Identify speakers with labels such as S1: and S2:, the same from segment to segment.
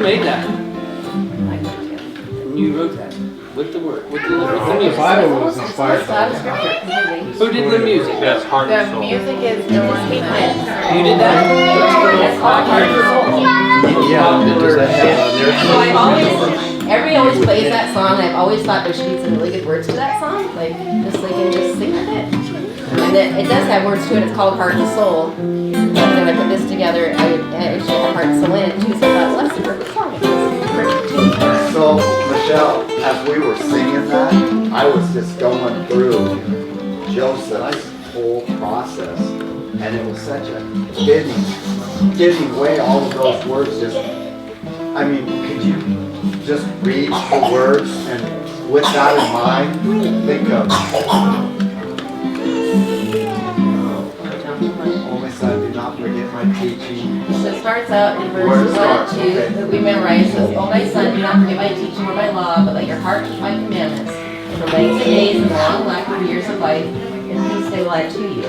S1: made that? You wrote that with the word, with the music.
S2: The Bible was inspired by that.
S1: Who did the music?
S3: That's heart and
S4: The
S3: soul.
S4: music is the one that
S1: You did that?
S4: That's called Heart and Soul. Everybody always plays that song, and I've always thought there should be some really good words to that song, like just they can just sing with it. And it does have words to it. It's called Heart and Soul. And then I put this together. I actually have Heart and Soul in it too, so I thought, well, that's the perfect song. It's perfect too.
S5: So, Michelle, as we were singing that, I was just going through Joseph's whole process, and it was such a fitting way all of those words just, I mean, could you just read the words and with that in mind, think of only son, do not forget my teaching.
S4: So it starts out in verse 1 and 2 that we memorize. It says, "Oh my son, do not forget my teaching or my law, but let your heart keep my commandments. For length of days and long lack of years of life, and peace they will add to you.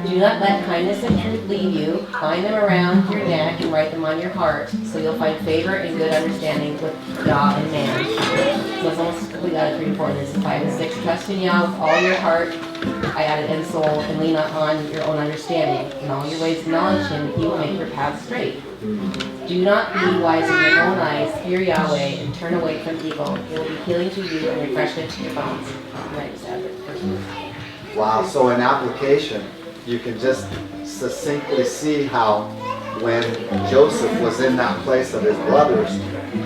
S4: Do not let kindness and truth leave you. Bind them around your neck and write them on your heart, so you'll find favor and good understanding with Yah and man." So it's almost completely out of 3 and 4. This is 5 and 6. "Trust in Yah with all your heart." I added "and soul," and lean not on your own understanding. In all your ways acknowledge him, and he will make your path straight. Do not be wise in your own eyes. Fear Yahweh and turn away from evil. It will be healing to you and refreshment to your bones. Right, just add it.
S5: Wow, so in application, you can just succinctly see how when Joseph was in that place of his brothers,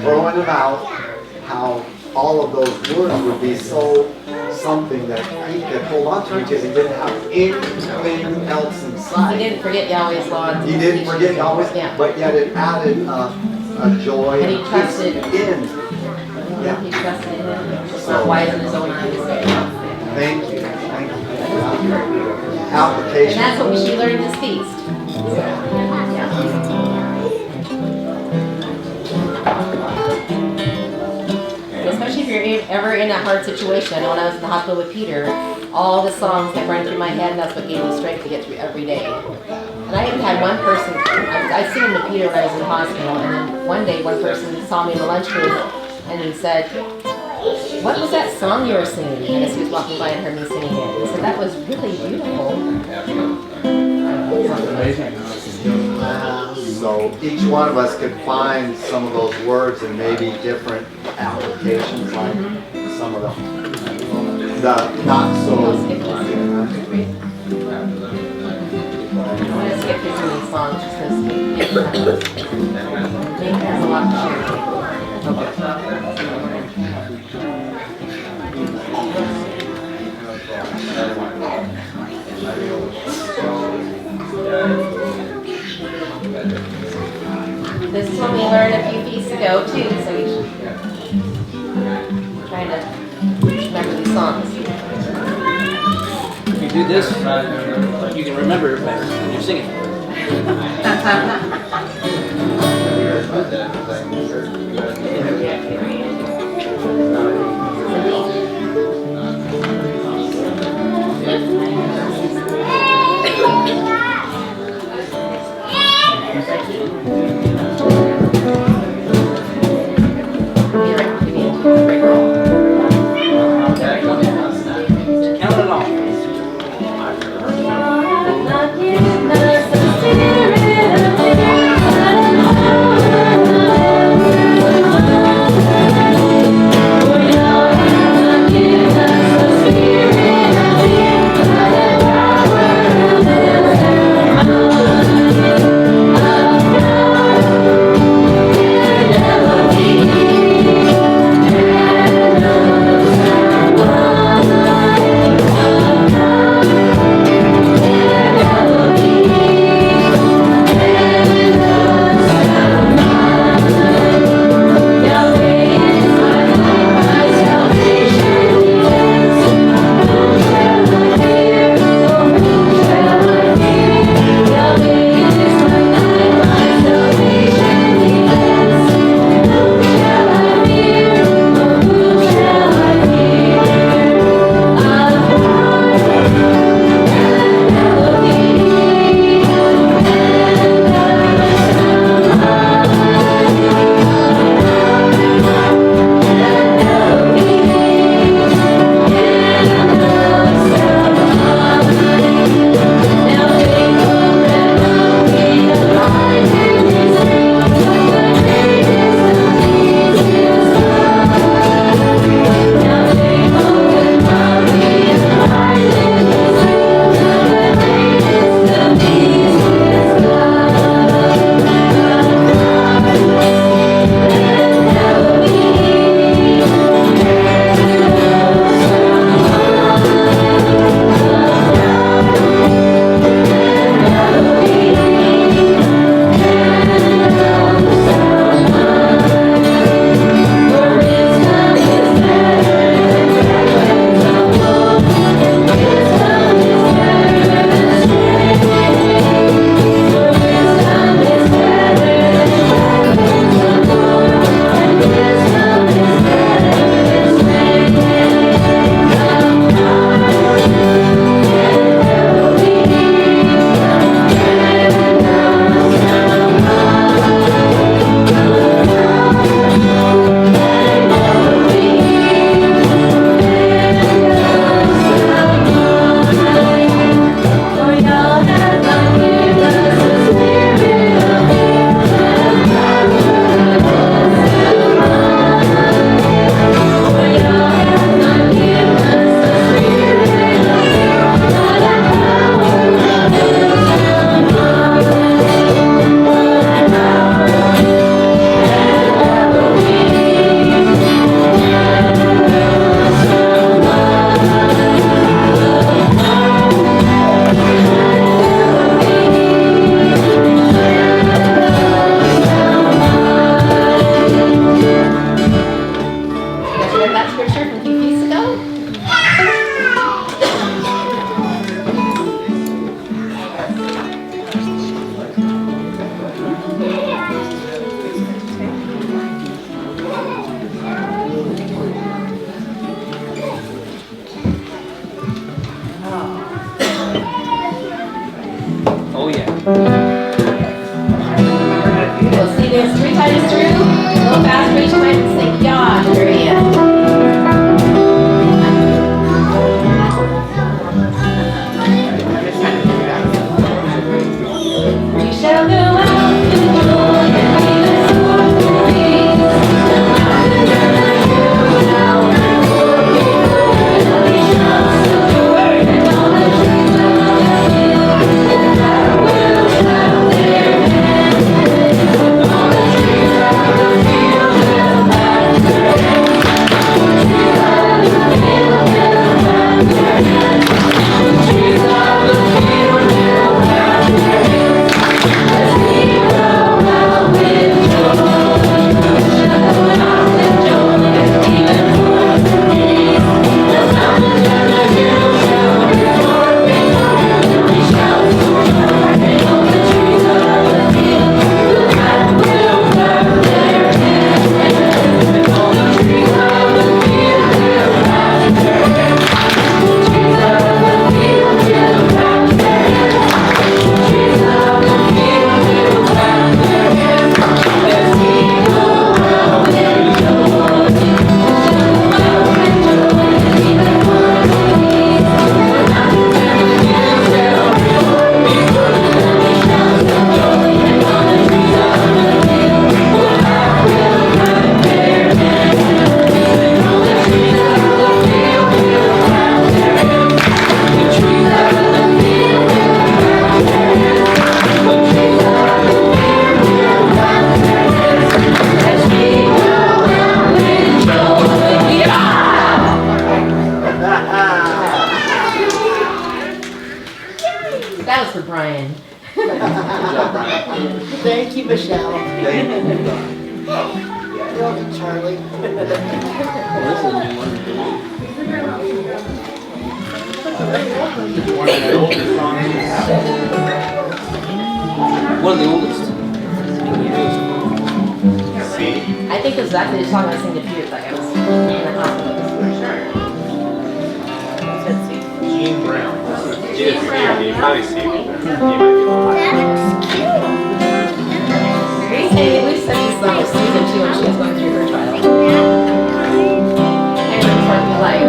S5: throwing them out, how all of those words would be so something that he could hold on to because he didn't have anything else inside.
S4: He didn't forget Yahweh's law.
S5: He didn't forget Yahweh, but yet it added a joy
S4: And he trusted
S5: in.
S4: Yeah. He trusted in him. It's not wise in his own eyes.
S5: Thank you. Application.
S4: And that's what we should learn in this feast. Especially if you're ever in a hard situation. I know when I was in the hospital with Peter, all the songs kept running through my head, and that's what gave me strength to get through every day. And I even had one person, I was singing to Peter when I was in the hospital, and then one day one person saw me in the lunchroom and he said, "What was that song you were singing?" And as he was walking by and heard me singing it, he said, "That was really beautiful."
S5: So each one of us could find some of those words and maybe different applications, like some of the not so.
S4: I'm going to skip his many songs just because Nick has a lot to share. This is what we learned a few feasts ago too, so we should try to remember these songs.
S1: If you do this, you can remember it better when you're singing. Count it off.
S6: Not given us the spirit of fear,
S4: Brian.
S1: Good job, Brian.
S2: Thank you, Michelle.
S5: Thank you.
S2: Welcome, Charlie.
S1: Well, this is a new one. One of the oldest.
S4: I think it was actually the song I was singing to Peter, like I was in the hospital.
S3: Gene Brown. You didn't see it. You probably see it. You might be lying.
S4: Hey, we sang this song with Susan too when she was going through her trial. And it was like,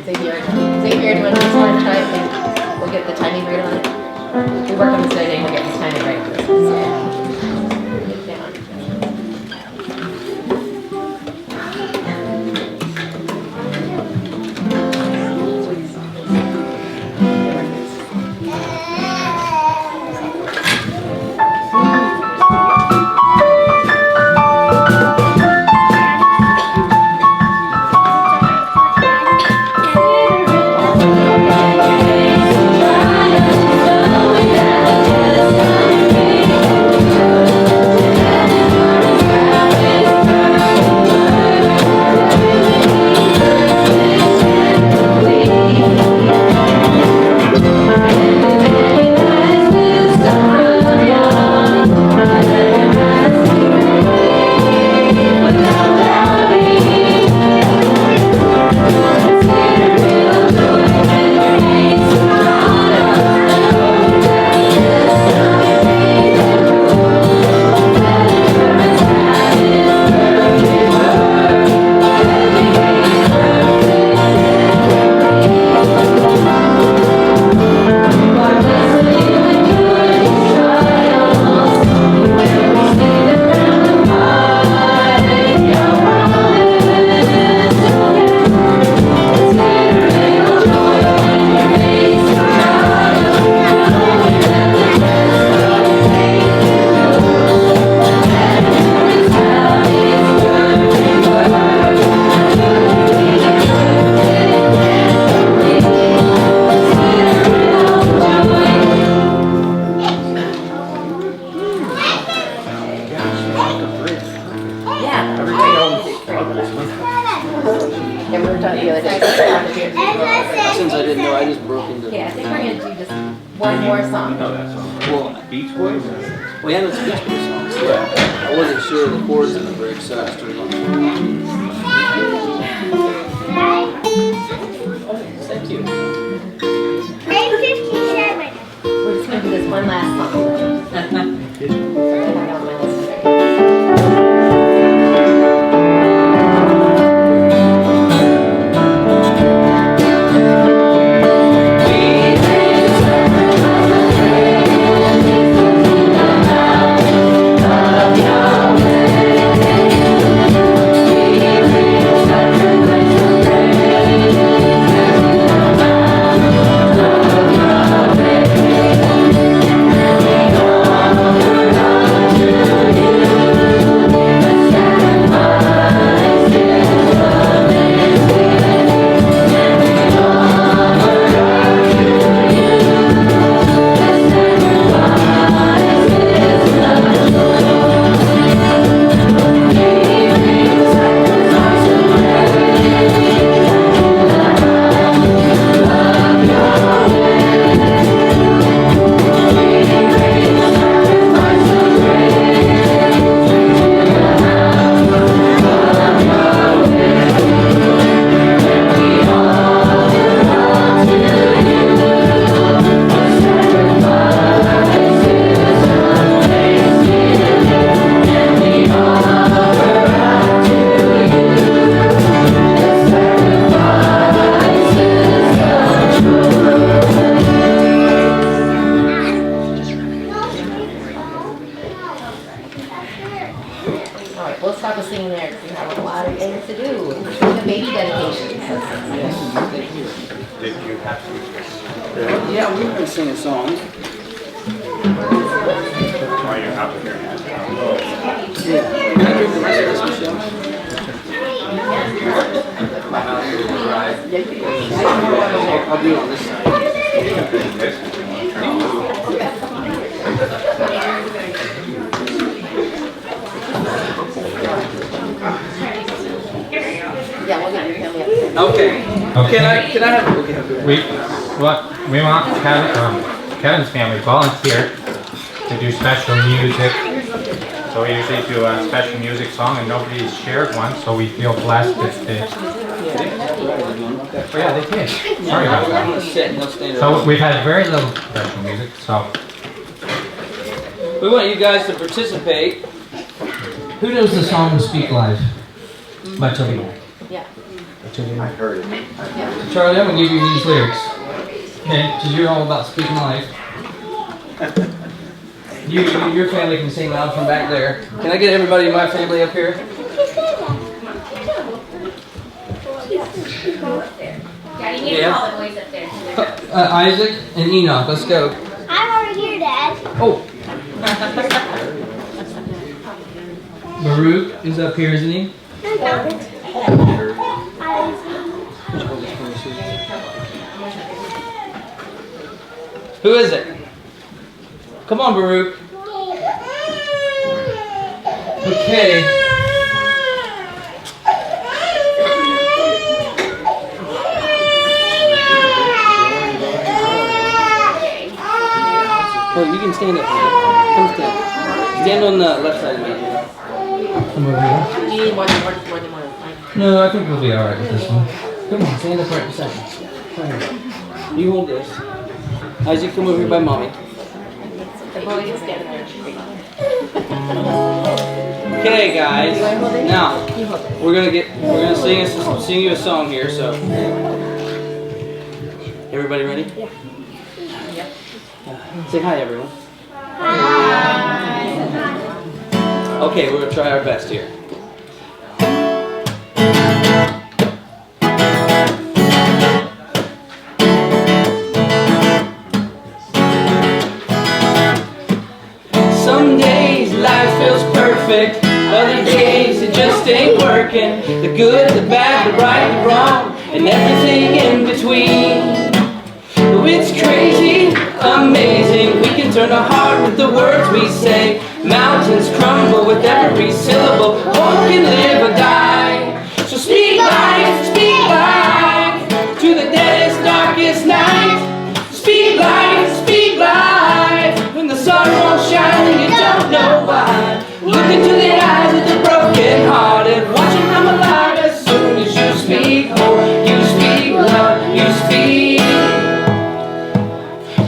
S4: Xavier, do you want to try it? We'll get the timing right on it. We work on this today and we'll get the timing right on this. Get down.
S1: Since I didn't know, I just broke into.
S4: Okay, I think we're gonna do just one more song.
S3: No, that's all.
S1: Well,
S3: Beach Boys?
S1: we had those Beach Boys songs. Yeah. I wasn't sure of the chords in the bridge, so I started on. Thank you.
S4: We're just gonna do this one last song. I have it on my list.
S6: Thank
S4: we'll stop the singing there because we have a lot of things to do. The baby dedication.
S3: Did you have to?
S1: Yeah, we're gonna sing a song.
S3: While you're out here.
S1: Yeah. Can I drink the rest of this, Michelle? I'll do it on this side.
S4: Yeah, we'll get your family up.
S1: Okay.
S6: Okay.
S1: Can I have? Okay, I'll do it.
S6: We want Kevin's family volunteer to do special music. So we usually do a special music song, and nobody's shared one, so we feel blessed that they. Oh yeah, they did. Sorry about
S1: I'm
S6: that.
S1: gonna sit and they'll stand
S6: So
S1: around.
S6: we've had very little special music. So
S1: We want you guys to participate.
S7: Who knows the song Speak Life by Toby?
S4: Yeah.
S5: I heard it.
S7: Charlie, I'm gonna give you these lyrics. Okay, because you're all about speaking life. Your family can sing loud from back there.
S1: Can I get everybody in my family up here?
S8: Daddy, you
S1: Yeah.
S8: call the boys up there.
S7: Isaac and Enoch, let's go.
S8: I'm already here, Dad.
S7: Oh. Baruch is up here, isn't he?
S1: Who is it? Come on, Baruch.
S7: Okay.
S1: Oh, you can stand up. Come stand. Stand on the left side of me.
S7: Come over here.
S4: Do you need more than one?
S7: No, I think we'll be alright with this one. Come on, stand up right beside me.
S1: You hold this. Isaac, come over here by mommy.
S4: The boys is getting there.
S1: Okay, guys. Now we're gonna sing you a song here. So, everybody ready? Yeah. Say hi, everyone. Hi. Okay, we're gonna try our best here. Some days life feels perfect, other days it just ain't working. The good, the bad, the right, the wrong, and everything in between. Oh, it's crazy, amazing, we can turn our heart with the words we say. Mountains crumble with every syllable, one can live or die. So speak life to the deadest, darkest night. Speak life, when the sun won't shine and you don't know why. Look into the eyes of the broken hearted, watch them come alive as soon as you speak hope, you speak love, you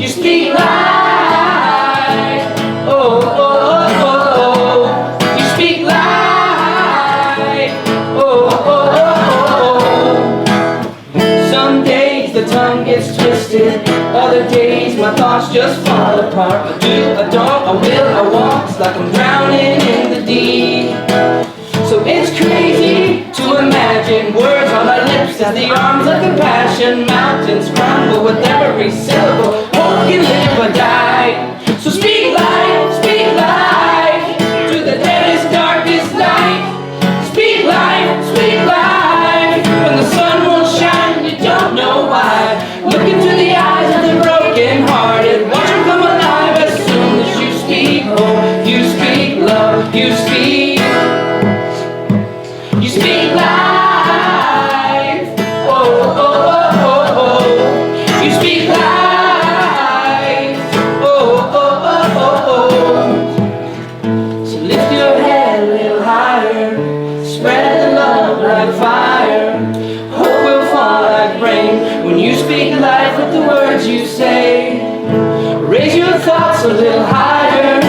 S1: speak life. Oh, oh, oh, oh, you speak life. Oh, oh, oh, oh. Some days the tongue gets twisted, other days my thoughts just fall apart. I do, I don't, I will, I won't. It's like I'm drowning in the deep. So it's crazy to imagine words on our lips as the arms of compassion. Mountains crumble with every syllable. Hope can live or die. So speak life to the deadest, darkest night. Speak life, when the sun won't shine and you don't know why. Look into the eyes of the broken hearted, watch them come alive as soon as you speak hope, you speak love, you speak life. Oh, oh, oh, oh, oh. You speak life. Oh, oh, oh, oh, oh. So lift your head a little higher, spread the love like fire. Hope will fall like rain when you speak life with the words you say. Raise your thoughts a little higher,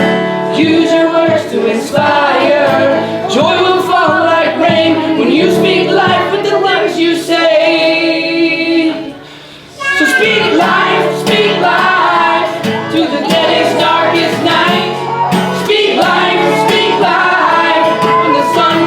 S1: use your words to inspire. Joy will fall like rain when you speak life with the words you say. So speak life to the deadest, darkest night. Speak life when the sun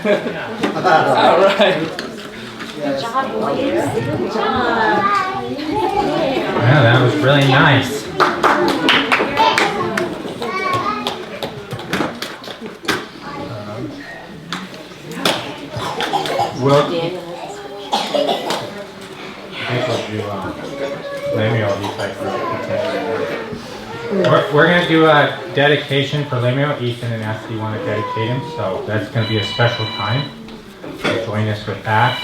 S1: All right.
S8: Good job, boys. Good job.
S6: Yeah, that was really nice. Well, we're going to do a dedication for Lemuel. Ethan and Ashley want to dedicate him, so that's going to be a special time. So join us with that.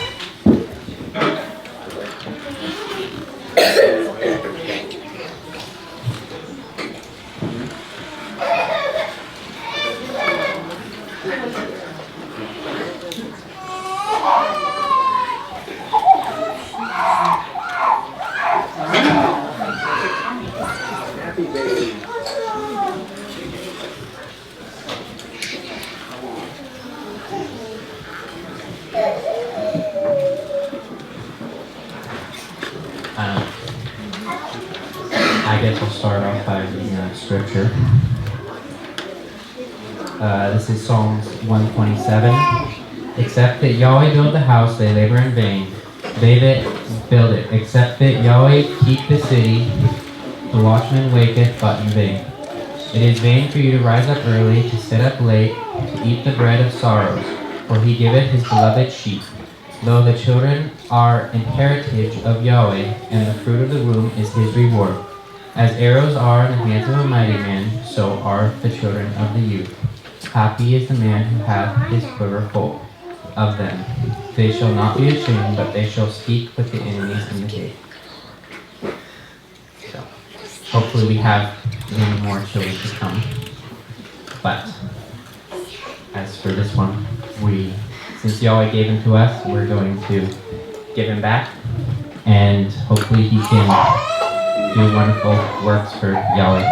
S9: I guess I'll start off by reading scripture. This is Psalms 127. Except that Yahweh build the house, they labor in vain. They that build it. Except that Yahweh keep the city, the watchman waketh but in vain. It is vain for you to rise up early, to sit up late, to eat the bread of sorrows, for he giveth his beloved sheep. Though the children are an heritage of Yahweh, and the fruit of the womb is his reward. As arrows are in the hands of a mighty man, so are the children of the youth. Happy is the man who hath his quiver full of them. They shall not be ashamed, but they shall speak with the enemies in the gate. So, hopefully we have many more children to come. But, as for this one, since Yahweh gave him to us, we're going to give him back, and hopefully he can do wonderful works for Yahweh.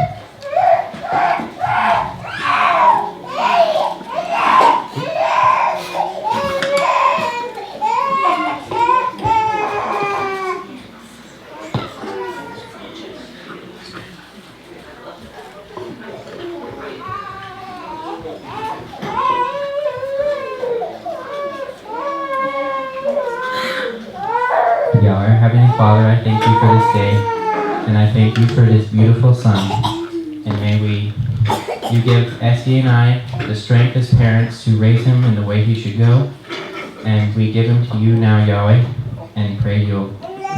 S9: Yahweh, our Heavenly Father, I thank you for this day, and I thank you for this beautiful son. And may you give Essie and I the strength as parents to raise him in the way he should go. And we give him to you now, Yahweh, and pray you'll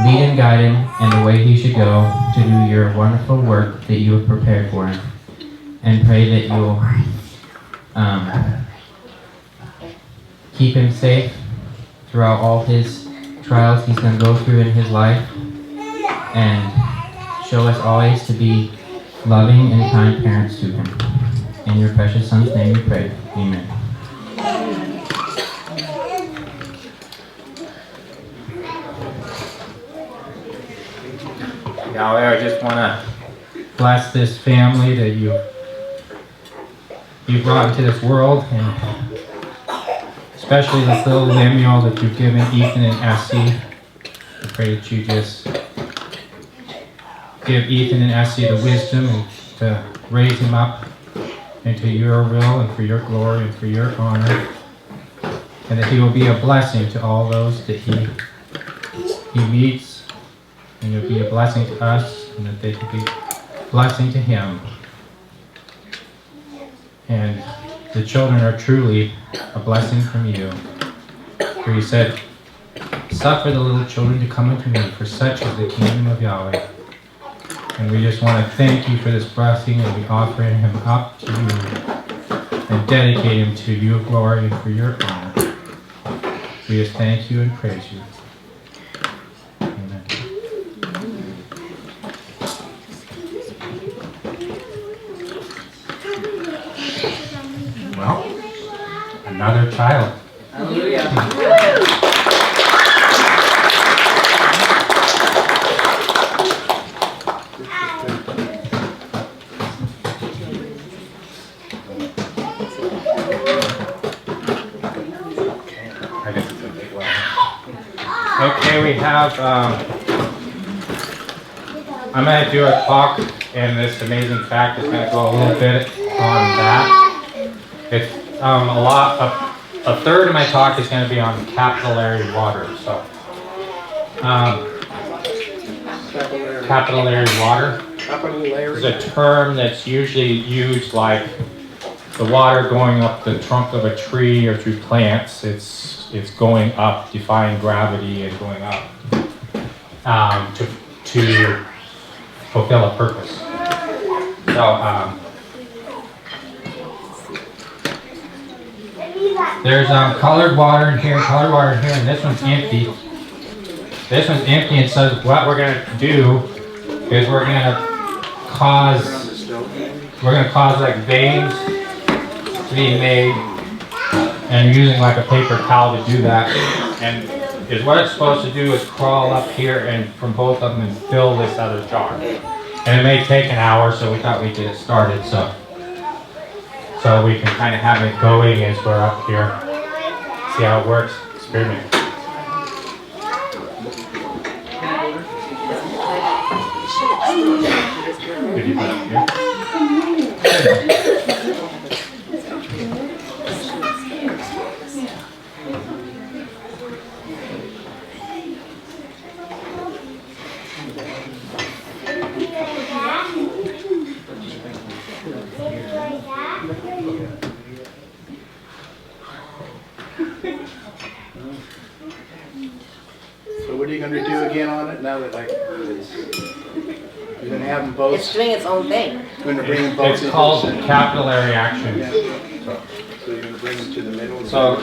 S9: lead and guide him in the way he should go to do your wonderful work that you have prepared for him. And pray that you'll keep him safe throughout all his trials he's going to go through in his life, and show us always to be loving and kind parents to him. In your precious son's name we pray. Amen.
S6: Yahweh, I just want to bless this family that you brought into this world, and especially this little Lemuel that you've given Ethan and Essie. I pray that you just give Ethan and Essie the wisdom and to raise him up into your will and for your glory and for your honor, and that he will be a blessing to all those that he meets, and he'll be a blessing to us, and that they can be a blessing to him. And the children are truly a blessing from you. For you said, suffer the little children to come unto me, for such is the kingdom of Yahweh. And we just want to thank you for this blessing, and we offer him up to you and dedicate him to your glory and for your honor. We just thank you and praise you. Amen. Well, another child.
S1: Hallelujah.
S6: Okay, we have, I'm going to do a talk, and this amazing fact is going to go a little bit on that. It's a lot of a third of my talk is going to be on capillary water. So, capillary water is a term that's usually used like the water going up the trunk of a tree or through plants. It's going up, defying gravity and going up to fulfill a purpose. So there's colored water in here, and this one's empty. This one's empty, and so what we're going to do is we're going to cause like veins to be made, and using like a paper towel to do that. And is what it's supposed to do is crawl up here and from both of them and fill this other jar. And it may take an hour, so we thought we'd get it started so we can kind of have it going as we're up here. See how it works? Experiment. Did you put it here?
S2: So what are you going to do again on it now that you're going to have them both?
S4: It's doing its own thing.
S2: You're going to bring them both.
S6: It's called capillary action.
S2: Yeah. So you're going to bring them to the middle.
S6: So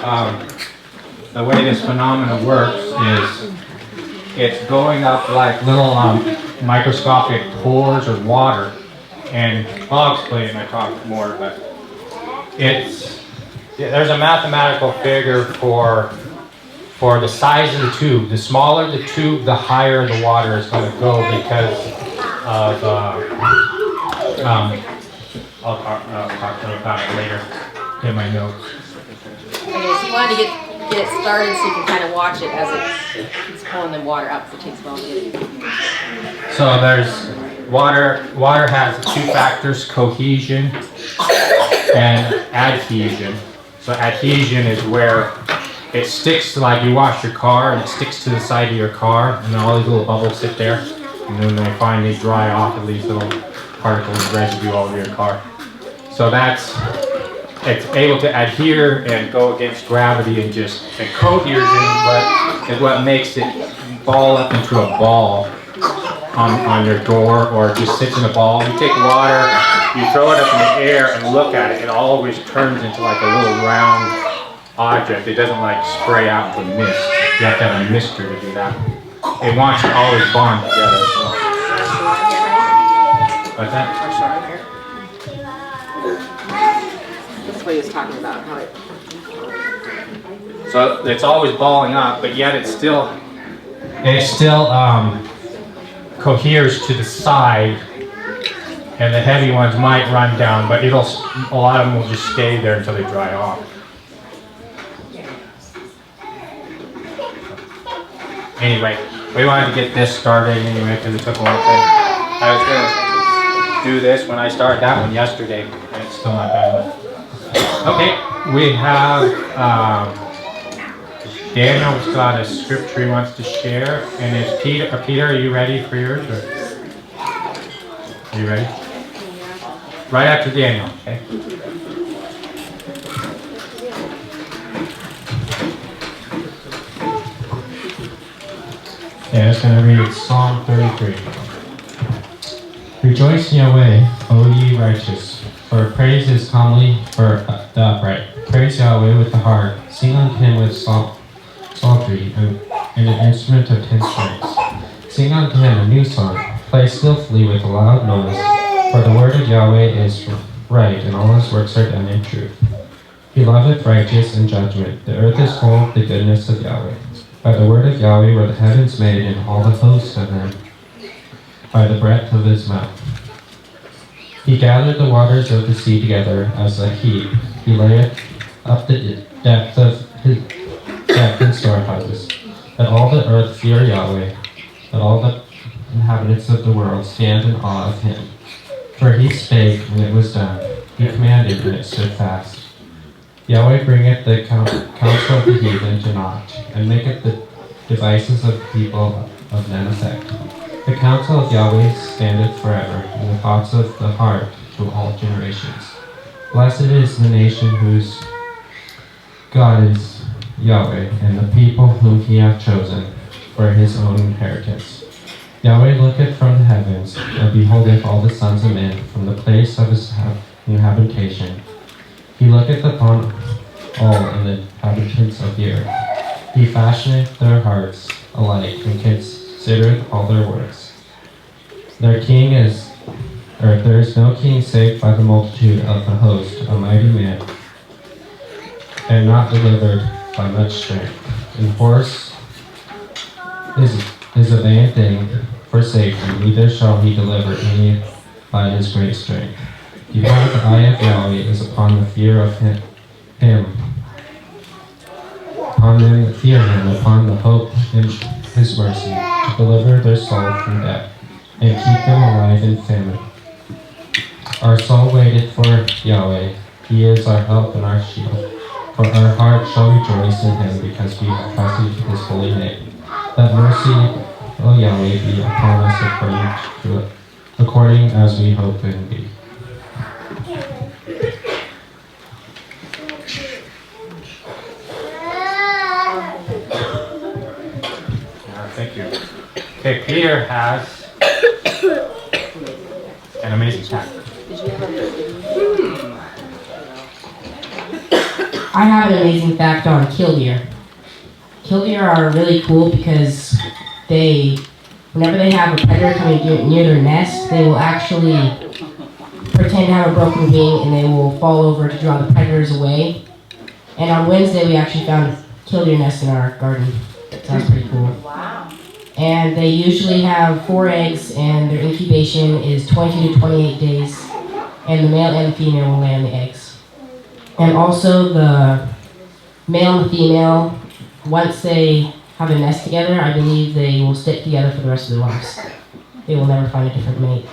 S6: the way this phenomenon works is it's going up like little microscopic pores of water, and I'll explain it in my talk more, but there's a mathematical figure for the size of the tube. The smaller the tube, the higher the water is going to go because of, I'll talk about it later in my notes.
S4: Okay, so you wanted to get it started so you can kind of watch it as it's pulling the water out because it takes a while to get it.
S6: So there's water has two factors, cohesion and adhesion. So adhesion is where it sticks to, like you wash your car and it sticks to the side of your car and all these little bubbles sit there, and then they finally dry off of these little particles of residue all over your car. So it's able to adhere and go against gravity, and cohesion is what makes it ball up into a ball on your door, or just sits in a ball. You take water, you throw it up in the air and look at it, it always turns into like a little round object. It doesn't like spray out to mist. You have to have a mister to do that. It wants to always bond together. So. What's that?
S4: That's what he was talking about. How it...
S6: So it's always balling up, but yet it still coheres to the side, and the heavy ones might run down, but a lot of them will just stay there until they dry off. Anyway, we wanted to get this started anyway because it took a long time. I was going to do this when I started that one yesterday, and it's still not done. Okay, we have Daniel's got a scripture he wants to share, and it's Peter, are you ready for yours? Or? Are you ready? Right after Daniel, okay? Yeah, I'm just going to read Psalm 33. Rejoice in Yahweh, O ye righteous, for praise is comely for the upright. Praise Yahweh with the harp, sing unto him with psaltery and an instrument of 10 strings. Sing unto him a new song, play skillfully with a loud noise, for the word of Yahweh is right, and all his works are done in truth. He loveth righteousness and judgment, the earth is full of the goodness of Yahweh. By the word of Yahweh were the heavens made, and all the hosts of them, by the breath of his mouth. He gathered the waters of the sea together as a heap. He layeth up the depth of his depth in storehouses. That all the earth fear Yahweh, that all the inhabitants of the world stand in awe of him. For he spake, and it was done. He commanded, and it stood fast.
S9: Yahweh bringeth the counsel of the heathen to naught, and maketh the devices of the people of none effect. The counsel of Yahweh standeth forever, and the thoughts of the heart to all generations. Blessed is the nation whose God is Yahweh, and the people whom he hath chosen for his own inheritance. Yahweh looketh from the heavens, and beholdeth all the sons of men from the place of his habitation. He looketh upon all in the inhabitants of the earth. He fashioneth their hearts alike, and considereth all their works. There is no king save by the multitude of the host, a mighty man, and not delivered by much strength. And horse is a vain thing for safety, neither shall he deliver any by his great strength. Behold, the eye of Yahweh is upon the fear of him, upon them that fear him, upon the hope in his mercy, to deliver their soul from death, and keep them alive in famine. Our soul waited for Yahweh. He is our help and our shield. For our heart shall rejoice in him, because we have trusted his holy name. Let mercy, O Yahweh, be upon us according as we hope in thee.
S6: Thank you. Okay, Peter has an amazing fact.
S10: I have an amazing fact on killdeer. Killdeer are really cool because whenever they have a predator coming near their nest, they will actually pretend to have a broken wing and they will fall over to draw the predators away. And on Wednesday, we actually found a killdeer nest in our garden. That's pretty cool.
S4: Wow.
S10: And they usually have 4 eggs, and their incubation is 20 to 28 days. And the male and the female will lay on the eggs. And also the male and the female, once they have a nest together, I believe they will stick together for the rest of their lives. They will never find a different mate.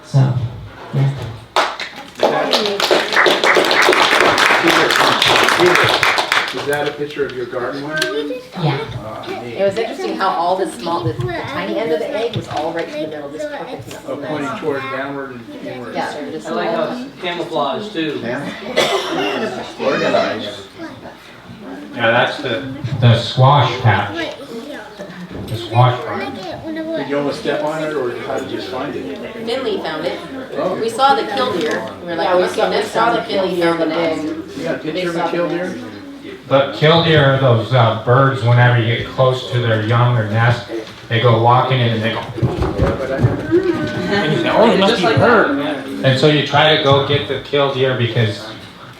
S10: So, yeah.
S2: Is that a picture of your garden one?
S10: Yeah.
S4: It was interesting how all the tiny end of the egg was all right in the middle, just perfect.
S2: Oh, pointing toward downward and inward.
S4: Yeah, they're just
S1: I like how it's camouflage too.
S5: Organized.
S6: Yeah, that's the squash patch. The squash part.
S2: Did you almost step on it, or how did you find it?
S4: Finley found it. We saw the killdeer. We were like, let's go next time. Finley found the nest.
S2: You got a picture of a killdeer?
S6: The killdeer are those birds, whenever you get close to their young or nest, they go walking in and they go,
S2: Yeah, but I never.
S6: and you say, oh, it must be a bird. And so you try to go get the killdeer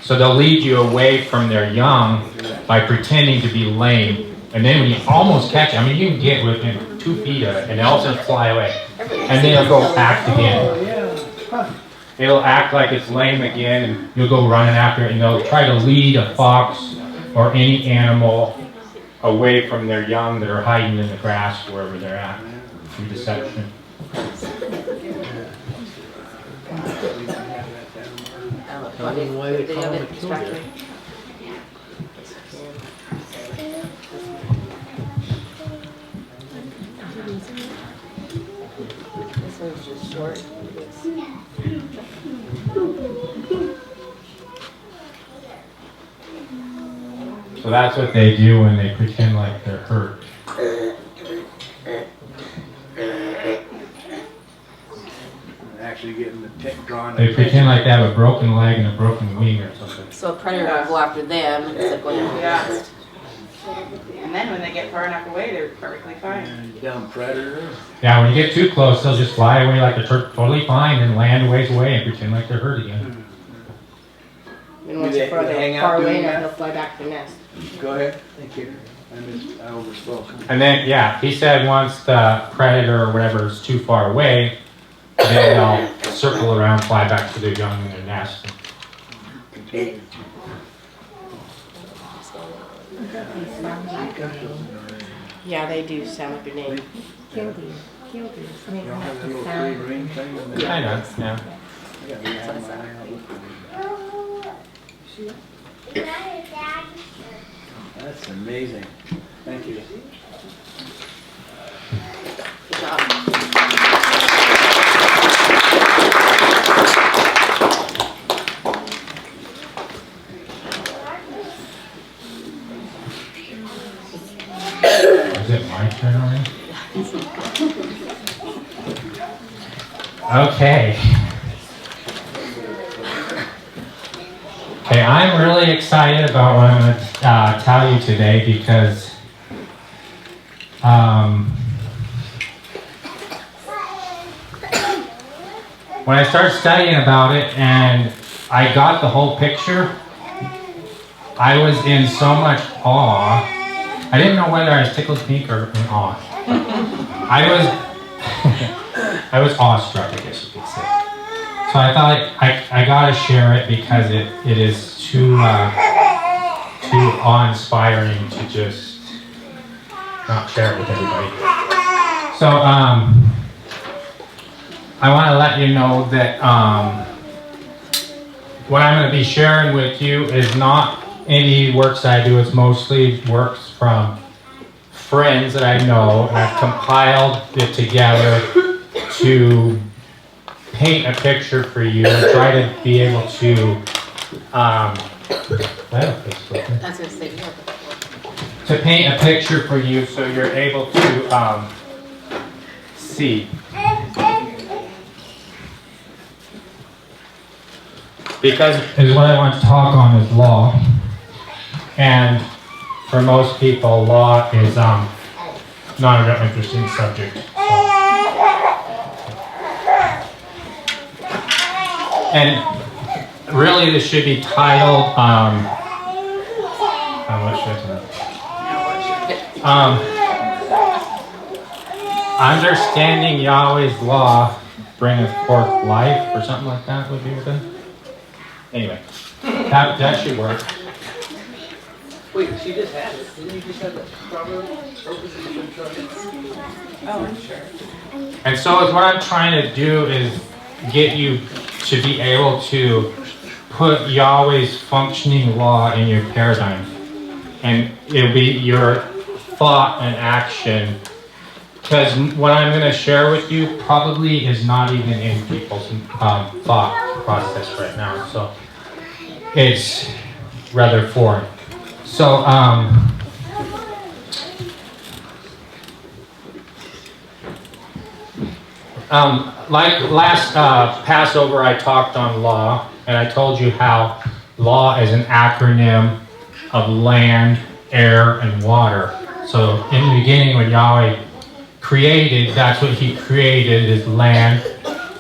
S6: so they'll lead you away from their young by pretending to be lame. And then when you almost catch it, I mean, you can get within 2 feet of it and they'll just fly away. And then it'll go act again. It'll act like it's lame again and you'll go running after it and they'll try to lead a fox or any animal away from their young that are hiding in the grass wherever they're at through deception.
S3: I don't know why they call it a killdeer.
S4: This one's just short.
S6: So that's what they do when they pretend like they're hurt.
S2: Actually getting the drawn.
S6: They pretend like they have a broken leg and a broken wing or something.
S4: So a predator will go after them instead of going after the nest.
S11: And then when they get far enough away, they're perfectly fine.
S2: Dumb predator.
S6: Yeah, when you get too close, they'll just fly away like they're totally fine and land a ways away and pretend like they're hurt again.
S10: And once
S2: Do
S10: you're
S2: they hang out
S10: far away
S2: doing
S10: enough,
S2: that?
S10: they'll fly back to the nest.
S2: Go ahead. Thank you. I overspoke.
S6: And then, yeah, he said once the predator or whatever is too far away, then they'll circle around, fly back to their young in their nest.
S10: Yeah, they do sound like their name.
S8: Killdeer. Killdeer. I mean,
S2: You don't have
S8: like
S2: a
S8: the
S2: little
S8: sound.
S2: free ring thing?
S6: Kind of, yeah.
S2: I gotta have mine out. That's amazing. Thank you.
S11: Good job.
S6: Is it my turn already? Okay. Okay, I'm really excited about what I'm going to tell you today because when I started studying about it and I got the whole picture, I was in so much awe. I didn't know whether I was tickled pink or in awe. I was awestruck, I guess you could say. So I thought I gotta share it because it is too awe-inspiring to just not share it with everybody. So I want to let you know that what I'm going to be sharing with you is not any works that I do. It's mostly works from friends that I know, and I've compiled it together to paint a picture for you and try to be able to
S11: That's gonna say you have
S6: to paint a picture for you so you're able to see. Because is what I want to talk on is law. And for most people, law is not a real interesting subject. And really this should be titled, Understanding Yahweh's Law Bringeth Forth Life, or something like that would be good. Anyway, that should work.
S2: Wait, she just had it. Didn't you just have the proper
S11: Oh, I'm sure.
S6: And so what I'm trying to do is get you to be able to put Yahweh's functioning law in your paradigm. And it'll be your thought and action. Because what I'm going to share with you probably is not even in people's thought process right now. So it's rather foreign. So like last Passover, I talked on law, and I told you how law is an acronym of land, air, and water. So in the beginning, when Yahweh created, that's what he created, is land,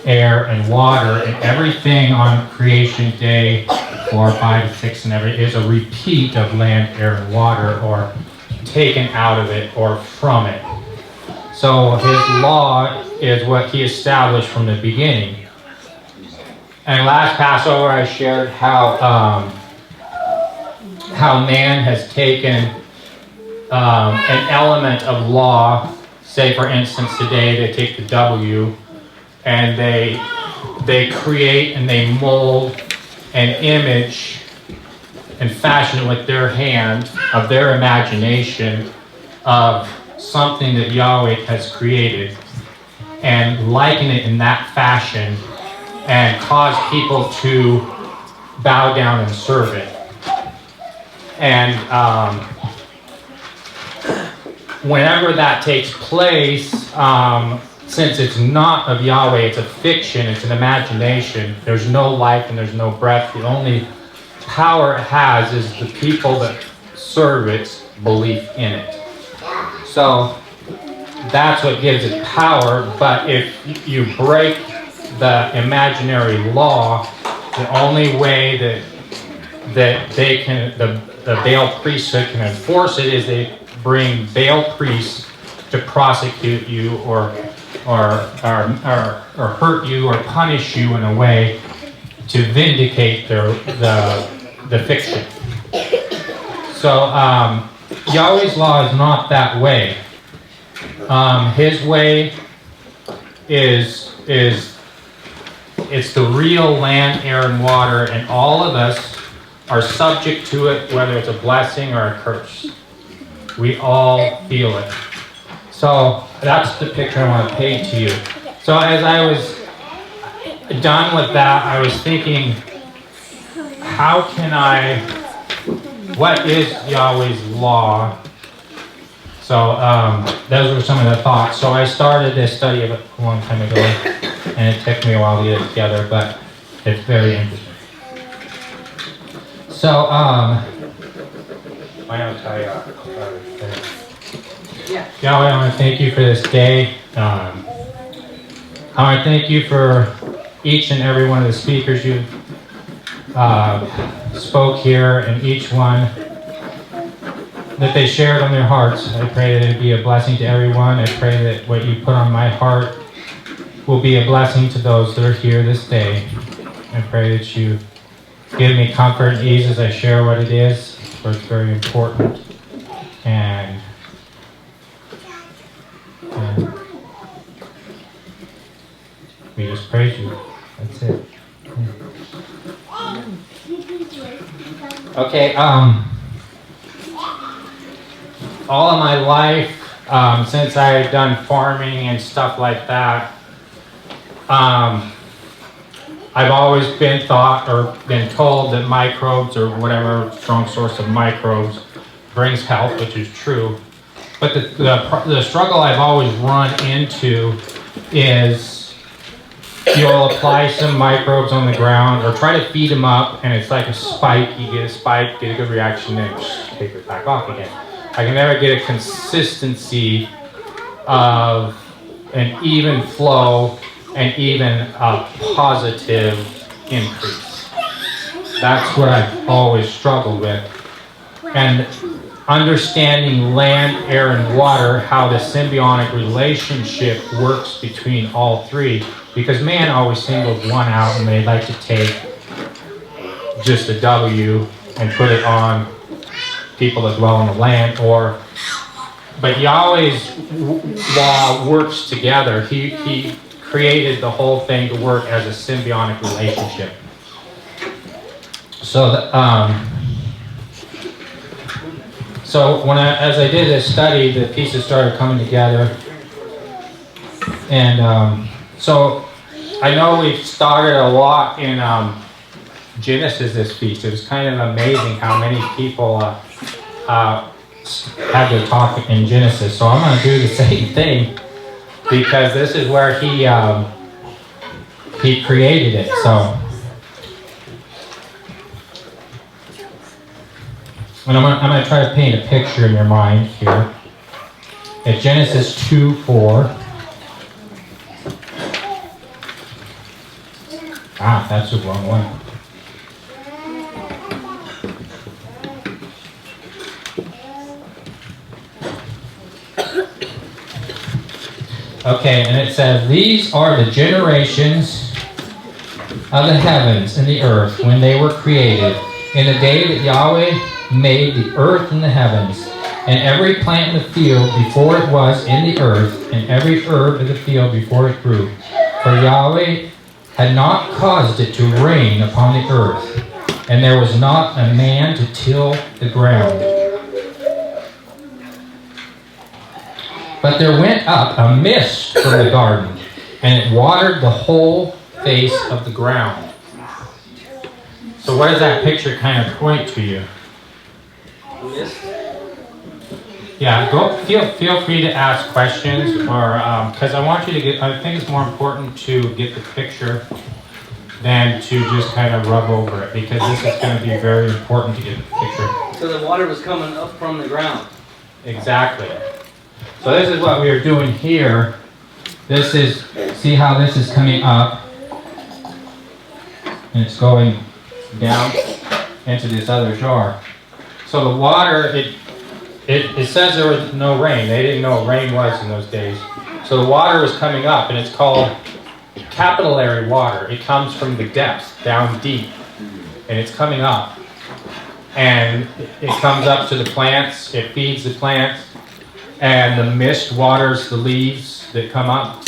S6: air, and water. And everything on creation day 4, 5, 6, and everything is a repeat of land, air, and water, or taken out of it or from it. So his law is what he established from the beginning. And last Passover I shared how man has taken an element of law. Say for instance today they take the W and they create and they mold an image and fashion it with their hand of their imagination of something that Yahweh has created and liken it in that fashion and cause people to bow down and serve it. And whenever that takes place, since it's not of Yahweh, it's a fiction, it's an imagination, there's no life and there's no breath. The only power it has is the people that serve its belief in it. So that's what gives it power, but if you break the imaginary law, the only way that they can, the Baal priesthood can enforce it is they bring Baal priests to prosecute you or hurt you or punish you in a way to vindicate the fiction. So Yahweh's law is not that way. His way is it's the real land, air, and water, and all of us are subject to it, whether it's a blessing or a curse. We all feel it. So that's the picture I want to paint to you. So as I was done with that, I was thinking, what is Yahweh's law? So those were some of the thoughts. So I started this study of it a long time ago, and it took me a while to get it together, but it's very interesting. So, why don't I Yahweh, I want to thank you for this day. I want to thank you for each and every one of the speakers you spoke here, and each one that they shared on their hearts. I pray that it be a blessing to everyone. I pray that what you put on my heart will be a blessing to those that are here this day. I pray that you give me comfort and ease as I share what it is, for it's very important. And we just praise you. That's it. Okay, all of my life, since I've done farming and stuff like that, I've always been taught or been told that microbes or whatever strong source of microbes brings health, which is true. But the struggle I've always run into is you'll apply some microbes on the ground or try to feed them up, and it's like a spike. You get a spike, get a good reaction, then take it back off again. I can never get a consistency of an even flow and even a positive increase. That's what I've always struggled with. And understanding land, air, and water, how the symbiotic relationship works between all three, because man always singles one out and they like to take just a W and put it on people that dwell on the land, but Yahweh's law works together. He created the whole thing to work as a symbiotic relationship. So, as I did this study, the pieces started coming together, and so I know we've started a lot in Genesis this feast. It was kind of amazing how many people had their talk in Genesis. So I'm going to do the same thing, because this is where he created it. So, and I'm going to try to paint a picture in your mind here. At Genesis 2:4. That's the wrong one. Okay, and it says, "These are the generations of the heavens and the earth when they were created, in the day that Yahweh made the earth and the heavens, and every plant in the field before it was in the earth, and every herb of the field before it grew. For Yahweh had not caused it to rain upon the earth, and there was not a man to till the ground. But there went up a mist from the garden, and it watered the whole face of the ground." So what does that picture kind of point to you? Yeah, feel free to ask questions, or because I want you to get. I think it's more important to get the picture than to just kind of rub over it, because this is going to be very important to get the picture.
S2: So the water was coming up from the ground.
S6: Exactly. So this is what we are doing here. This is, see how this is coming up, and it's going down into this other jar. So the water, it says there was no rain. They didn't know what rain was in those days. So the water was coming up, and it's called capillary water. It comes from the depths, down deep, and it's coming up. And it comes up to the plants, it feeds the plants, and the mist waters the leaves that come up.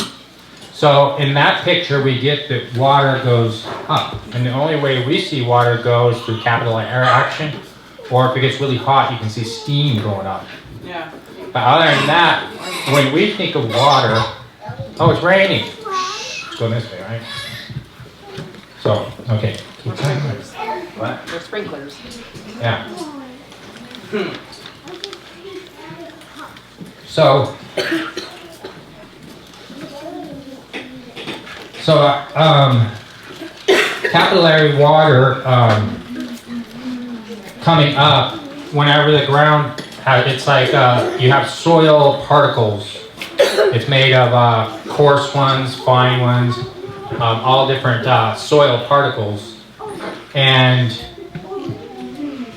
S6: So in that picture, we get that water goes up. And the only way we see water goes through capital air action, or if it gets really hot, you can see steam going up.
S11: Yeah.
S6: But other than that, when we think of water, oh, it's raining. It's going this way, right? So, okay. Keep going. What?
S4: They're sprinklers.
S6: Yeah. So, capillary water coming up whenever the ground it's like you have soil particles. It's made of coarse ones, fine ones, all different soil particles, and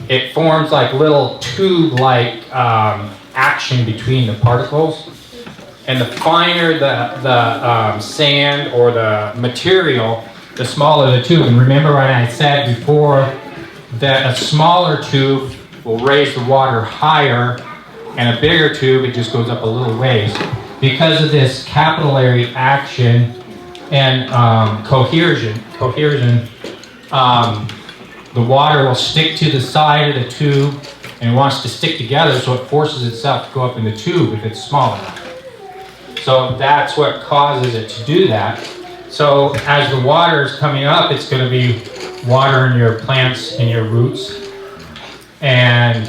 S6: it forms like little tube-like action between the particles. And the finer the sand or the material, the smaller the tube. And remember what I said before, that a smaller tube will raise the water higher, and a bigger tube, it just goes up a little ways. Because of this capillary action and cohesion, the water will stick to the side of the tube, and it wants to stick together, so it forces itself to go up in the tube if it's small enough. So that's what causes it to do that. So as the water is coming up, it's going to be water in your plants and your roots. And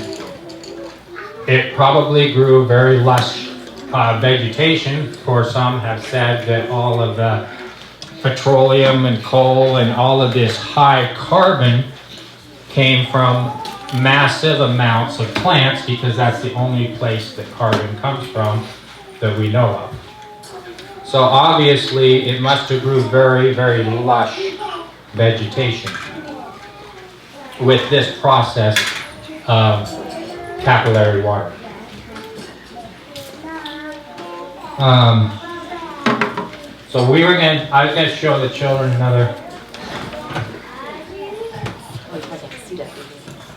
S6: it probably grew very lush vegetation. For some have said that all of the petroleum and coal and all of this high carbon came from massive amounts of plants, because that's the only place that carbon comes from that we know of. So obviously it must have grew very, very lush vegetation with this process of capillary water. So I was going to show the children another.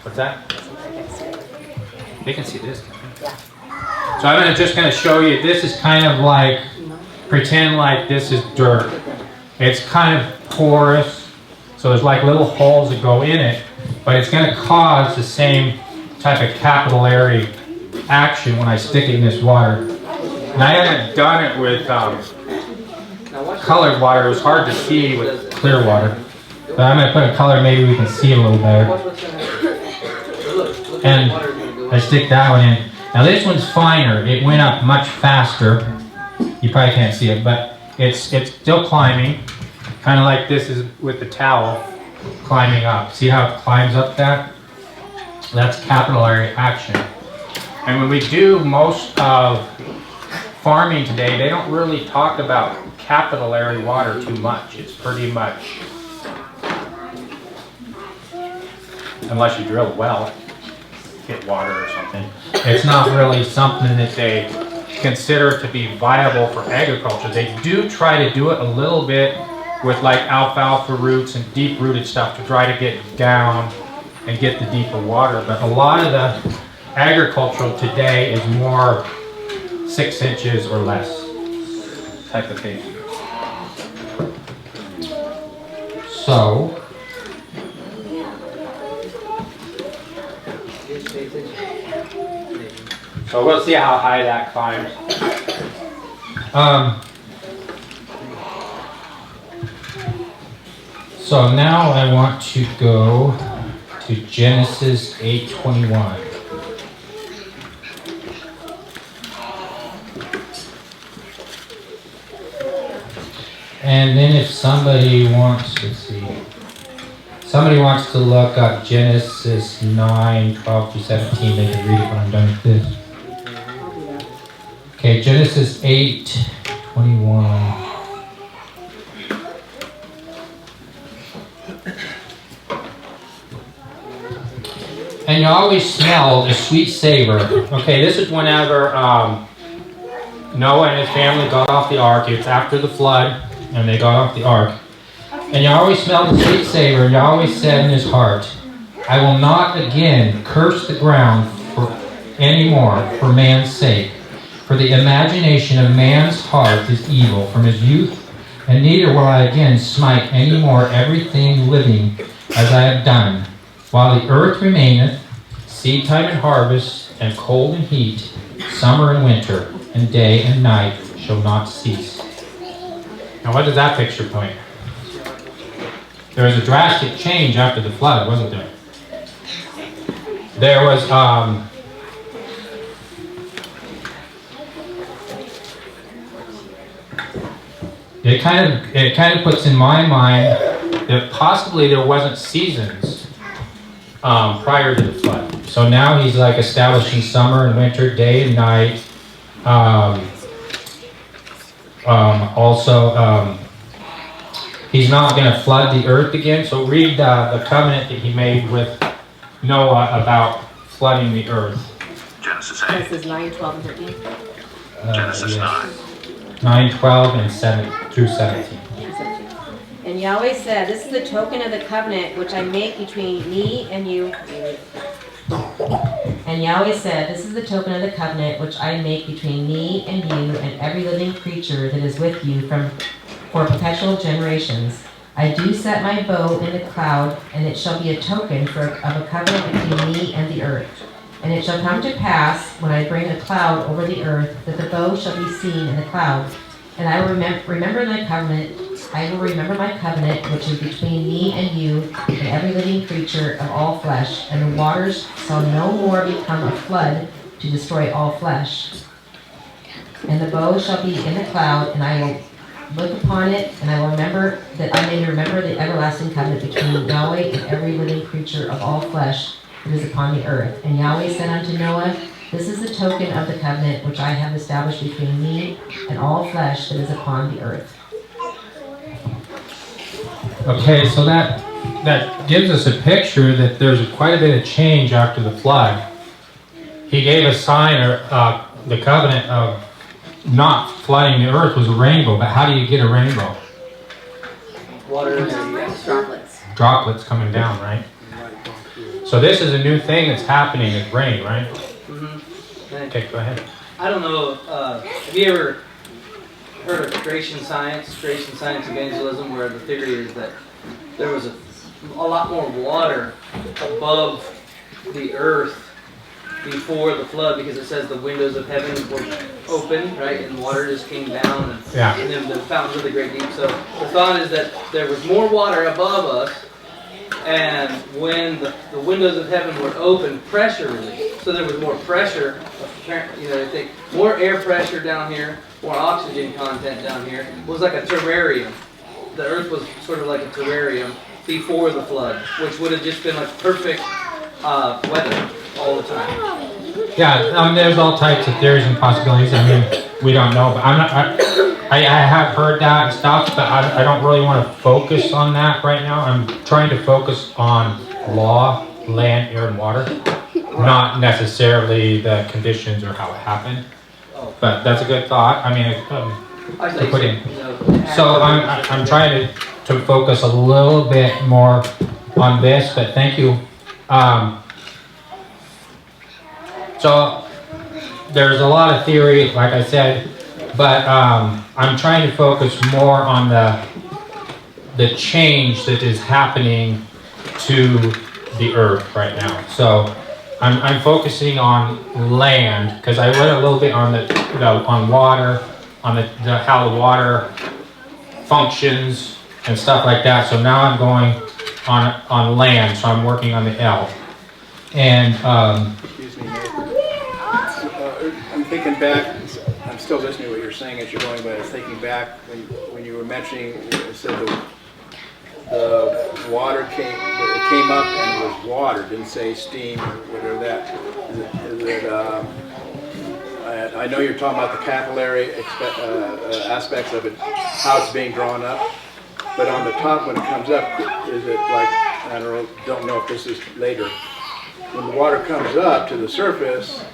S6: What's that? They can see this. So I'm just going to show you, this is kind of like, pretend like this is dirt. It's kind of porous, so there's like little holes that go in it, but it's going to cause the same type of capillary action when I stick it in this water. And I haven't done it with colored water. It was hard to see with clear water. But I'm going to put a color, maybe we can see a little better. And I stick that one in. Now this one's finer. It went up much faster. You probably can't see it, but it's still climbing, kind of like this is with the towel climbing up. See how it climbs up that? That's capillary action. And when we do most of farming today, they don't really talk about capillary water too much. It's pretty much, unless you drill a well, get water or something, it's not really something that they consider to be viable for agriculture. They do try to do it a little bit with like alfalfa roots and deep rooted stuff to try to get down and get the deeper water, but a lot of the agricultural today is more 6 inches or less type of thing. So we'll see how high that climbs. So now I want to go to Genesis 8:21. And then if somebody wants, let's see, somebody wants to look up Genesis 9:12-17, they can read it when I'm done with this. Okay, Genesis 8:21. And you always smell the sweet savor. Okay, this is whenever Noah and his family got off the ark. It's after the flood, and they got off the ark. And you always smelled the sweet savor, and you always said in his heart, I will not again curse the ground anymore for man's sake. For the imagination of man's heart is evil. From his youth And neither will I again smite any more everything living as I have done. While the earth remaineth, seed time and harvest, and cold and heat, summer and winter, and day and night shall not cease. Now what does that picture point? There was a drastic change after the flood, wasn't there? There was, it kind of puts in my mind that possibly there wasn't seasons prior to the flood. So now he's like establishing summer and winter, day and night. He's not going to flood the earth again. So read the covenant that he made with Noah about flooding the earth.
S3: Genesis 8.
S4: Genesis 9, 12, and 13.
S3: Genesis 9.
S6: 9, 12, and 7 through 17.
S8: And Yahweh said, this is the token of the covenant which I make between me and you.
S10: And Yahweh said, this is the token of the covenant which I make between me and you and every living creature that is with you for perpetual generations. I do set my bow in the cloud, and it shall be a token of a covenant between me and the earth. And it shall come to pass, when I bring a cloud over the earth, that the bow shall be seen in the cloud. And I will remember thy covenant. I will remember my covenant, which is between me and you and every living creature of all flesh. And the waters shall no more become a flood to destroy all flesh. And the bow shall be in the cloud, and I will look upon it, and I will remember that I may remember the everlasting covenant between Yahweh and every living creature of all flesh that is upon the earth. And Yahweh said unto Noah, this is the token of the covenant which I have established between me and all flesh that is upon the earth.
S6: Okay, so that gives us a picture that there's quite a bit of change after the flood. He gave a sign, or the covenant of not flooding the earth was a rainbow, but how do you get a rainbow?
S2: Water.
S4: Droplets.
S6: Droplets coming down, right? So this is a new thing that's happening with rain, right?
S2: Mm-hmm.
S6: Okay, go ahead.
S2: I don't know, have you ever heard of creation science evangelism, where the theory is that there was a lot more water above the earth before the flood, because it says the windows of heaven were open, right, and water just came down, and, and then the fountains of the great deep. So the thought is that there was more water above us, and when the windows of heaven were open, pressure released. So there was more pressure, I think more air pressure down here, more oxygen content down here. It was like a terrarium. The earth was sort of like a terrarium before the flood, which would have just been like perfect weather all the time.
S6: Yeah, there's all types of theories and possibilities. I mean, we don't know, but I have heard that and stuff, but I don't really want to focus on that right now. I'm trying to focus on law, land, air, and water, not necessarily the conditions or how it happened. But that's a good thought. I mean, to put in. So I'm trying to focus a little bit more on this, but thank you. So there's a lot of theory, like I said, but I'm trying to focus more on the change that is happening to the earth right now. So I'm focusing on land, because I read a little bit on on water, on how the water functions and stuff like that. So now I'm going on land. So I'm working on the L. And
S12: excuse me, I'm thinking back. I'm still listening to what you're saying as you're going, but I was thinking back when you were mentioning, you said the water came up and it was water, didn't say steam or whatever that. I know you're talking about the capillary aspects of it, how it's being drawn up, but on the top when it comes up, is it like, I don't know if this is later, when the water comes up to the surface,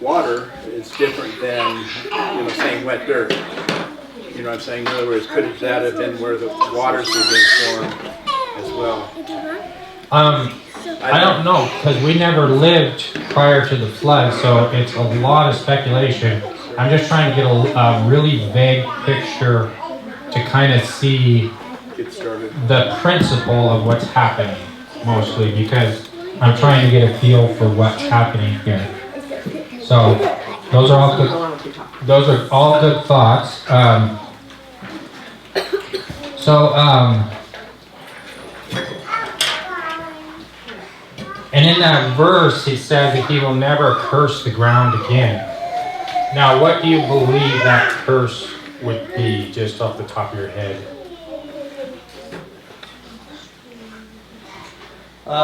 S12: water is different than, saying wet dirt. You know what I'm saying? In other words, could that have been where the waters were being formed as well?
S6: I don't know, because we never lived prior to the flood, so it's a lot of speculation. I'm just trying to get a really vague picture to kind of see
S12: Get started.
S6: the principle of what's happening, mostly because I'm trying to get a feel for what's happening here. So those are all good. Those are all good thoughts. And in that verse, he says that he will never curse the ground again. Now, what do you believe that curse would be, just off the top of your head?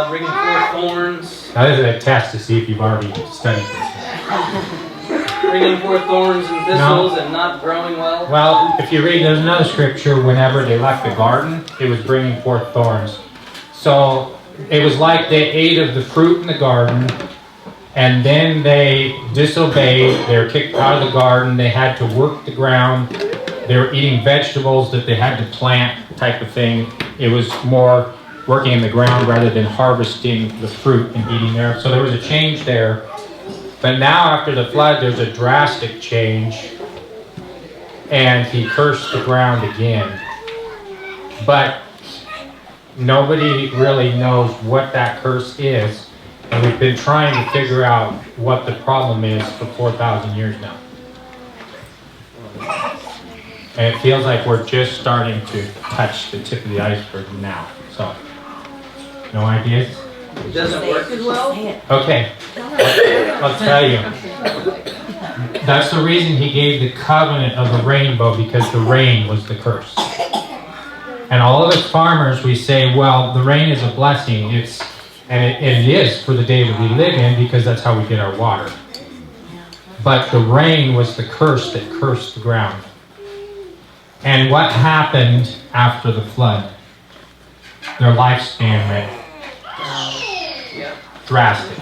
S2: Bringing forth thorns.
S6: That is a test to see if you've already studied this.
S2: Bringing forth thorns and thistles and not growing well.
S6: Well, if you read, there's another scripture, whenever they left the garden, it was bringing forth thorns. So it was like they ate of the fruit in the garden, and then they disobeyed. They were kicked out of the garden. They had to work the ground. They were eating vegetables that they had to plant, type of thing. It was more working in the ground rather than harvesting the fruit and eating there. So there was a change there. But now after the flood, there's a drastic change, and he cursed the ground again. But nobody really knows what that curse is, and we've been trying to figure out what the problem is for 4,000 years now. And it feels like we're just starting to touch the tip of the iceberg now. So, no ideas?
S2: It doesn't work as well.
S6: Okay, I'll tell you. That's the reason he gave the covenant of the rainbow, because the rain was the curse. And all of us farmers, we say, well, the rain is a blessing. And it is for the day that we live in, because that's how we get our water. But the rain was the curse that cursed the ground. And what happened after the flood? Their lifespan went drastic,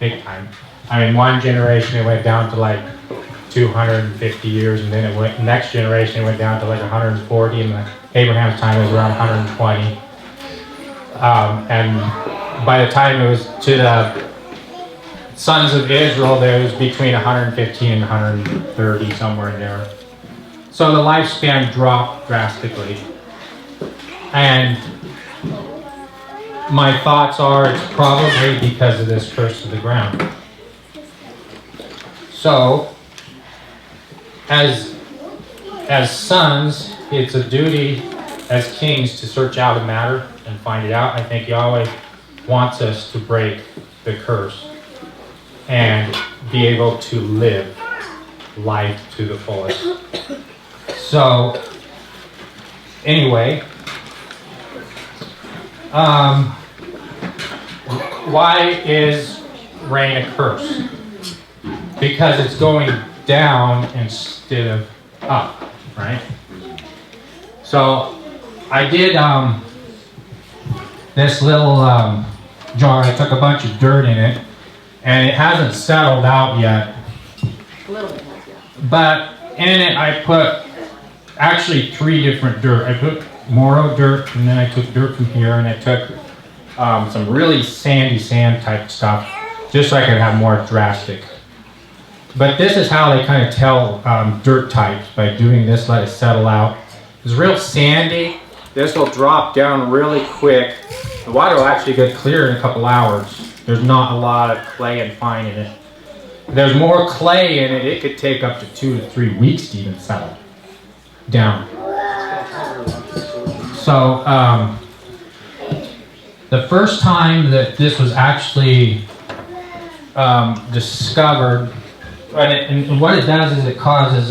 S6: big time. I mean, one generation it went down to like 250 years, and then it went next generation it went down to like 140, and Abraham's time was around 120. And by the time it was to the sons of Israel, there was between 115 and 130, somewhere in there. So the lifespan dropped drastically. And my thoughts are it's probably because of this curse of the ground. So, as sons, it's a duty as kings to search out a matter and find it out. I think Yahweh wants us to break the curse and be able to live life to the fullest. So, anyway, why is rain a curse? Because it's going down instead of up, right? So, I did this little jar. I took a bunch of dirt in it, and it hasn't settled out yet.
S4: A little bit, yeah.
S6: But in it, I put actually 3 different dirt. I put Moro dirt, and then I took dirt from here, and I took some really sandy sand type stuff, just so I could have more drastic. But this is how they kind of tell dirt types, by doing this, let it settle out. It's real sandy. This will drop down really quick. The water will actually get clear in a couple hours. There's not a lot of clay and fine in it. If there's more clay in it, it could take up to 2 to 3 weeks to even settle down. So, the first time that this was actually discovered, and what it does is it causes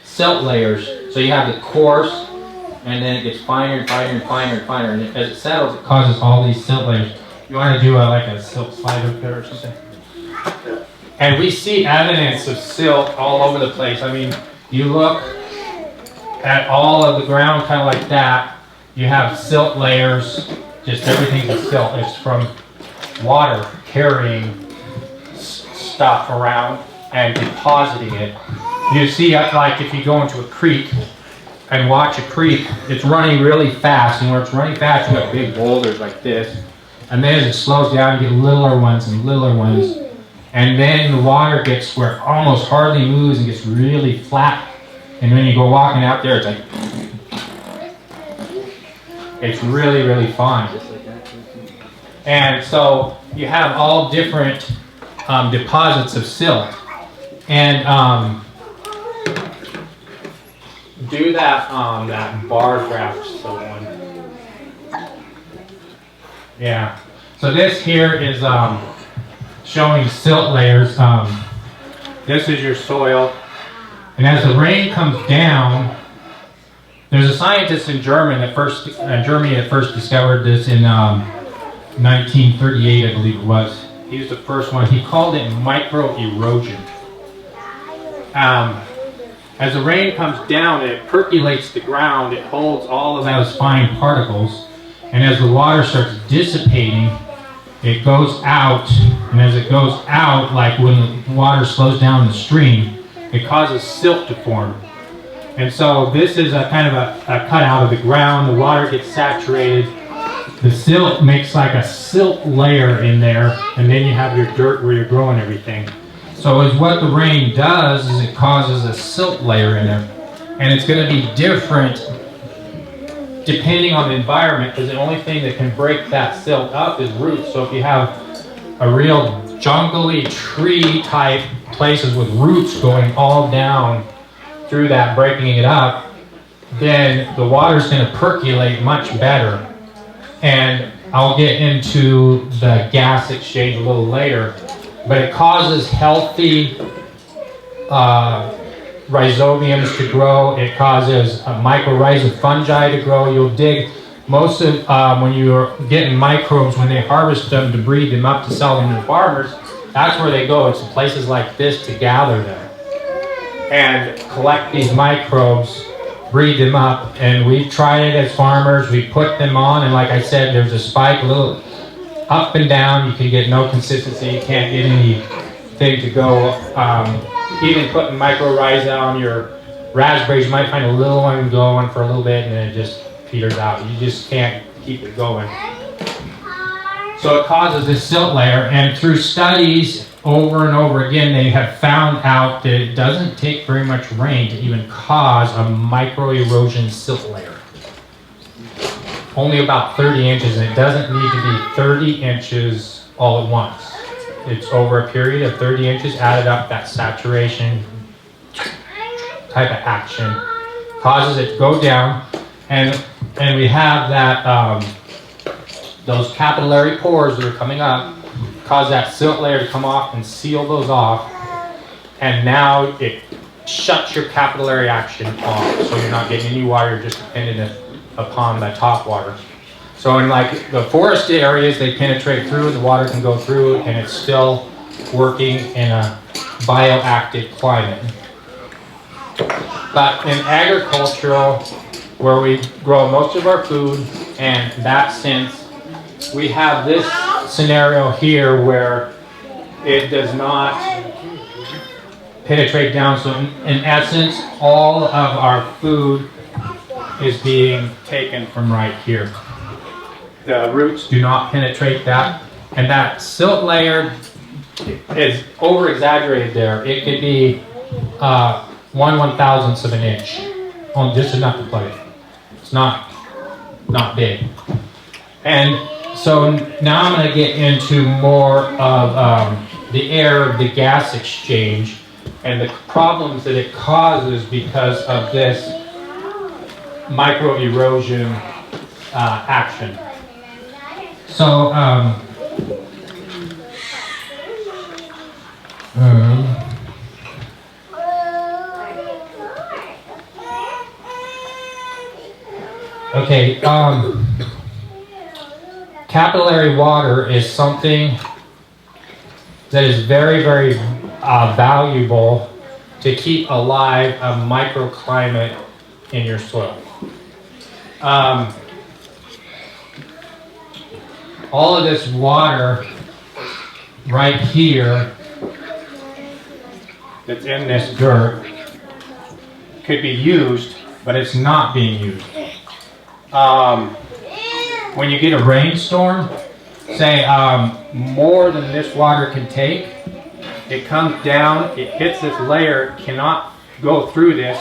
S6: silt layers. So you have the coarse, and then it gets finer and finer and finer and finer, and as it settles, it causes all these silt layers. You want to do like a silt slide up there or something? And we see evidence of silt all over the place. I mean, you look at all of the ground kind of like that, you have silt layers, just everything's a silt. It's from water carrying stuff around and depositing it. You see, like if you go into a creek and watch a creek, it's running really fast, and when it's running fast, you have big boulders like this. And then as it slows down, you get littler ones and littler ones. And then the water gets where it almost hardly moves and gets really flat. And when you go walking out there, it's like It's really, really fine. And so you have all different deposits of silt. And do that that bar graph, so one. Yeah. So this here is showing silt layers. This is your soil, and as the rain comes down, there's a scientist in Germany that first discovered this in 1938, I believe it was. He was the first one. He called it micro erosion. As the rain comes down, it percolates the ground. It holds all of those fine particles, and as the water starts dissipating, it goes out, and as it goes out, like when the water slows down the stream, it causes silt to form. And so this is a kind of a cut out of the ground. The water gets saturated. The silt makes like a silt layer in there, and then you have your dirt where you're growing everything. So is what the rain does is it causes a silt layer in there. And it's going to be different depending on the environment, because the only thing that can break that silt up is roots. So if you have a real jungly tree type places with roots going all down through that, breaking it up, then the water's going to percolate much better. And I'll get into the gas exchange a little later, but it causes healthy rhizobiums to grow. It causes mycorrhizal fungi to grow. You'll dig most of when you're getting microbes, when they harvest them to breed them up to sell them to farmers, that's where they go. It's places like this to gather them and collect these microbes, breed them up. And we've tried it as farmers. We put them on, and like I said, there's a spike, a little up and down. You can get no consistency. You can't get anything to go. Even putting mycorrhiza on your raspberries, you might find a little one going for a little bit, and then it just peters out. You just can't keep it going. So it causes this silt layer, and through studies over and over again, they have found out that it doesn't take very much rain to even cause a micro-erosion silt layer. Only about 30 inches, and it doesn't need to be 30 inches all at once. It's over a period of 30 inches added up, that saturation type of action causes it to go down, and we have that those capillary pores that are coming up cause that silt layer to come off and seal those off, and now it shuts your capillary action off, so you're not getting any water, you're just dependent upon the top water. So in like the forested areas, they penetrate through and the water can go through, and it's still working in a bioactive climate. But in agricultural, where we grow most of our food, and in that sense, we have this scenario here where it does not penetrate down. So in essence, all of our food is being taken from right here. The roots do not penetrate that, and that silt layer is over-exaggerated there. It could be 1/1000th of an inch, just enough to play. It's not big. And so now I'm going to get into more of the air, the gas exchange, and the problems that it causes because of this micro-erosion action. So, okay, capillary water is something that is very, very valuable to keep alive a microclimate in your soil. All of this water right here that's in this dirt could be used, but it's not being used. When you get a rainstorm, say more than this water can take, it comes down, it hits this layer, cannot go through this,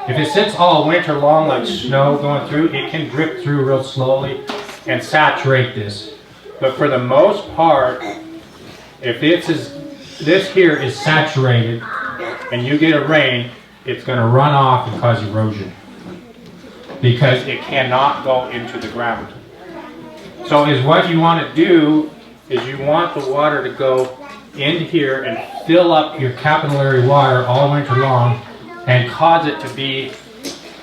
S6: If it sits all winter long like snow going through, it can drip through real slowly and saturate this. But for the most part, if this here is saturated and you get a rain, it's going to run off and cause erosion because it cannot go into the ground. So is what you want to do is you want the water to go in here and fill up your capillary water all winter long and cause it to be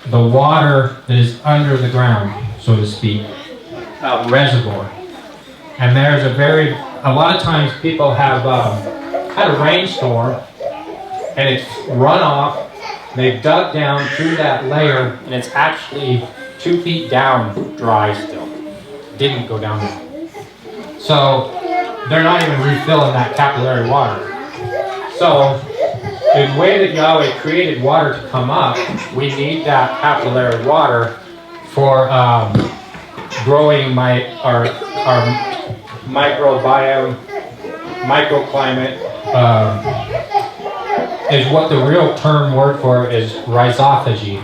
S6: the water that is under the ground, so to speak, a reservoir. And there's a lot of times people have had a rainstorm and it's run off, they've dug down through that layer and it's actually 2 feet down dry still. Didn't go down there. So they're not even refilling that capillary water. So the way that Yahweh created water to come up, we need that capillary water for growing our microbiome, microclimate, is what the real term word for is rhizophagy.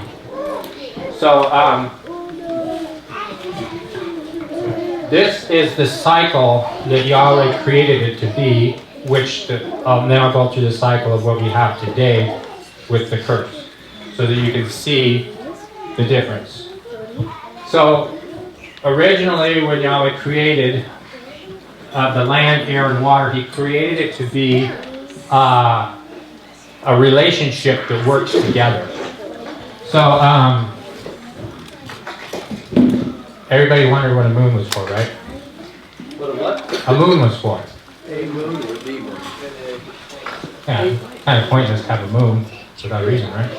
S6: So this is the cycle that Yahweh created it to be, which I'll now go through the cycle of what we have today with the curse, so that you can see the difference. So originally when Yahweh created the land, air, and water, he created it to be a relationship that works together. So everybody wondered what a moon was for, right?
S2: What a what?
S6: A moon was for.
S12: A moon or the moon?
S6: Yeah, kind of pointless to have a moon without a reason, right?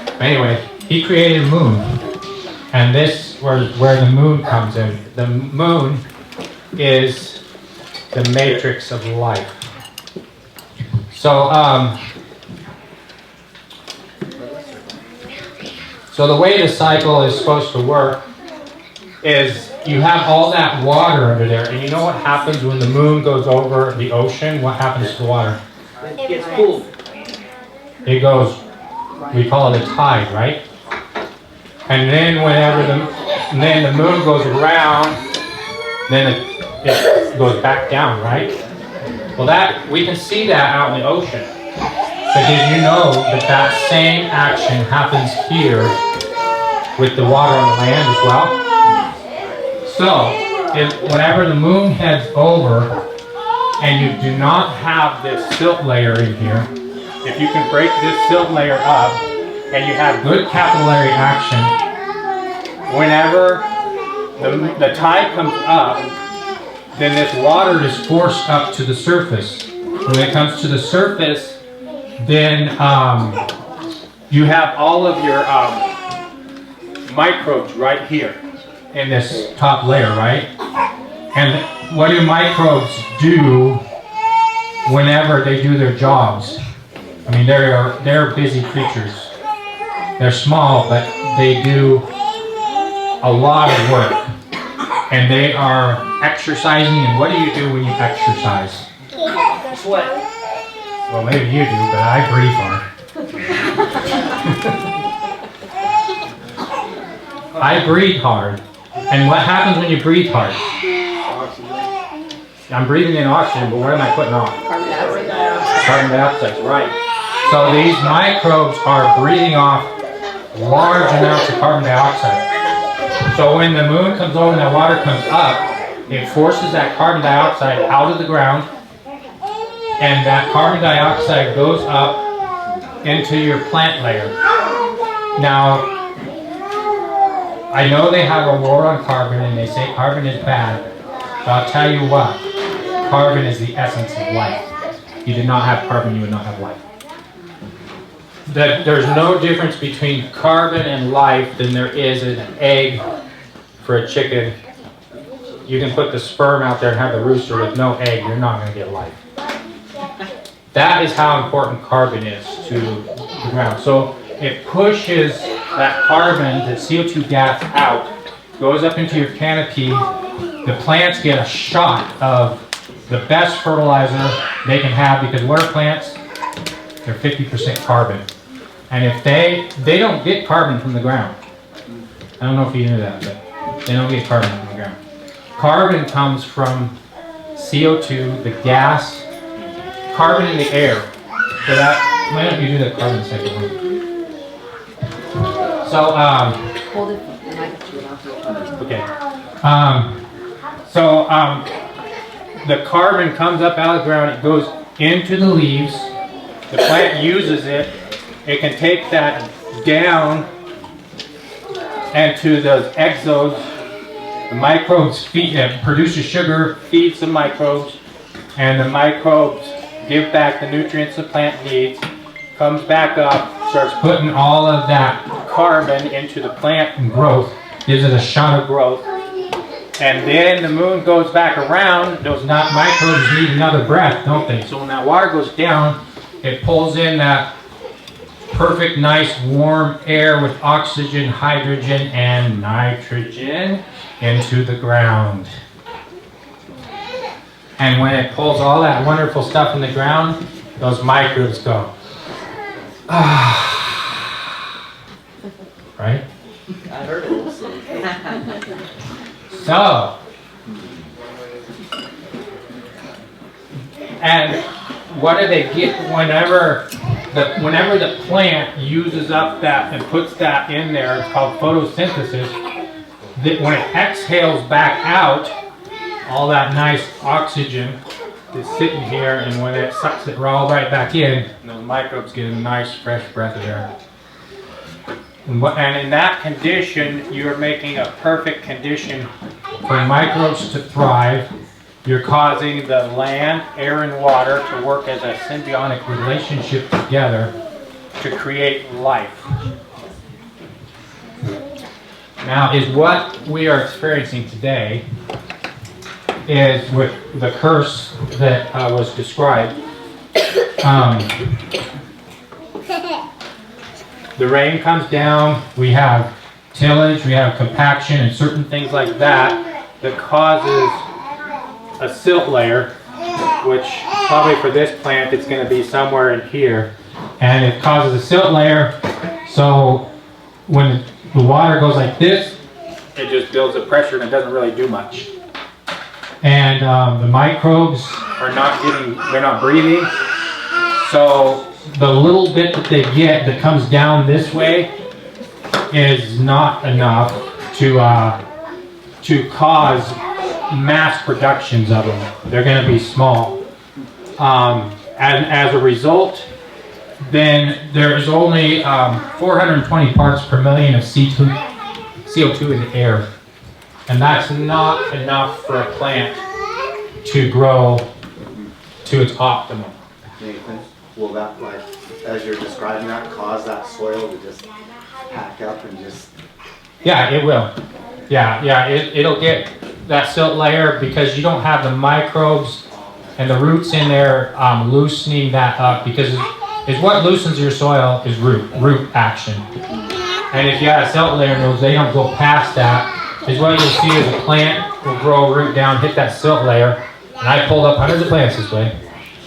S6: But anyway, he created a moon. And this where the moon comes in. The moon is the matrix of life. So, so the way the cycle is supposed to work is you have all that water under there, and you know what happens when the moon goes over the ocean? What happens to the water?
S2: It gets cooled.
S6: It goes, we call it a tide, right? And then whenever the moon goes around, then it goes back down, right? Well, we can see that out in the ocean. But did you know that same action happens here with the water on the land as well? So, whenever the moon heads over, and you do not have this silt layer in here, if you can break this silt layer up, and you have good capillary action, whenever the tide comes up, then this water is forced up to the surface. When it comes to the surface, then you have all of your microbes right here in this top layer, right? And what do microbes do whenever they do their jobs? I mean, they're busy creatures. They're small, but they do a lot of work. And they are exercising, and what do you do when you exercise?
S2: Sweat.
S6: Well, maybe you do, but I breathe hard. I breathe hard. And what happens when you breathe hard? I'm breathing in oxygen, but what am I putting on? Carbon dioxide, right. So these microbes are breathing off large amounts of carbon dioxide. So when the moon comes over and the water comes up, it forces that carbon dioxide out of the ground, and that carbon dioxide goes up into your plant layer. Now, I know they have a war on carbon and they say carbon is bad, but I'll tell you what, carbon is the essence of life. If you did not have carbon, you would not have life. There's no difference between carbon and life than there is an egg for a chicken. You can put the sperm out there and have the rooster with no egg, you're not going to get life. That is how important carbon is to the ground. So it pushes that carbon, that CO2 gas out, goes up into your canopy. The plants get a shot of the best fertilizer they can have, because what are plants? They're 50% carbon. And if they don't get carbon from the ground. I don't know if you knew that, but they don't get carbon from the ground. Carbon comes from CO2, the gas, carbon in the air. So that, why don't you do the carbon second one? So,
S8: Hold it. I got you off.
S6: okay. The carbon comes up out of the ground, it goes into the leaves, the plant uses it, it can take that down and to those exodes, the microbes produces sugar, feeds the microbes, and the microbes give back the nutrients the plant needs, comes back up, starts putting all of that carbon into the plant and growth, gives it a shot of growth. And then the moon goes back around, those microbes need another breath, don't they? So when that water goes down, it pulls in that perfect, nice, warm air with oxygen, hydrogen, and nitrogen into the ground. And when it pulls all that wonderful stuff in the ground, those microbes go, ah. Right?
S1: I heard it also.
S6: So, and what do they get whenever the plant uses up that and puts that in there? It's called photosynthesis. That when it exhales back out, all that nice oxygen is sitting here, and when it sucks it all right back in, those microbes get a nice fresh breath of air. And in that condition, you're making a perfect condition for microbes to thrive. You're causing the land, air, and water to work as a symbiotic relationship together to create life. Now, is what we are experiencing today is with the curse that was described. The rain comes down, we have tillage, we have compaction, and certain things like that causes a silt layer, which probably for this plant it's going to be somewhere in here, and it causes a silt layer, so when the water goes like this, it just builds a pressure and it doesn't really do much. And the microbes are they're not breathing, so the little bit that they get that comes down this way is not enough to cause mass productions of them. They're going to be small. And as a result, then there's only 420 parts per million of CO2 in the air. And that's not enough for a plant to grow to its optimum.
S5: Nathan, will that, like, as you're describing that, cause that soil to just pack up and just...
S6: Yeah, it will. Yeah, it'll get that silt layer because you don't have the microbes and the roots in there loosening that up, because is what loosens your soil is root action. And if you have a silt layer, they don't go past that. Is what you'll see is a plant will grow a root down, hit that silt layer, and I pulled up hundreds of plants this way,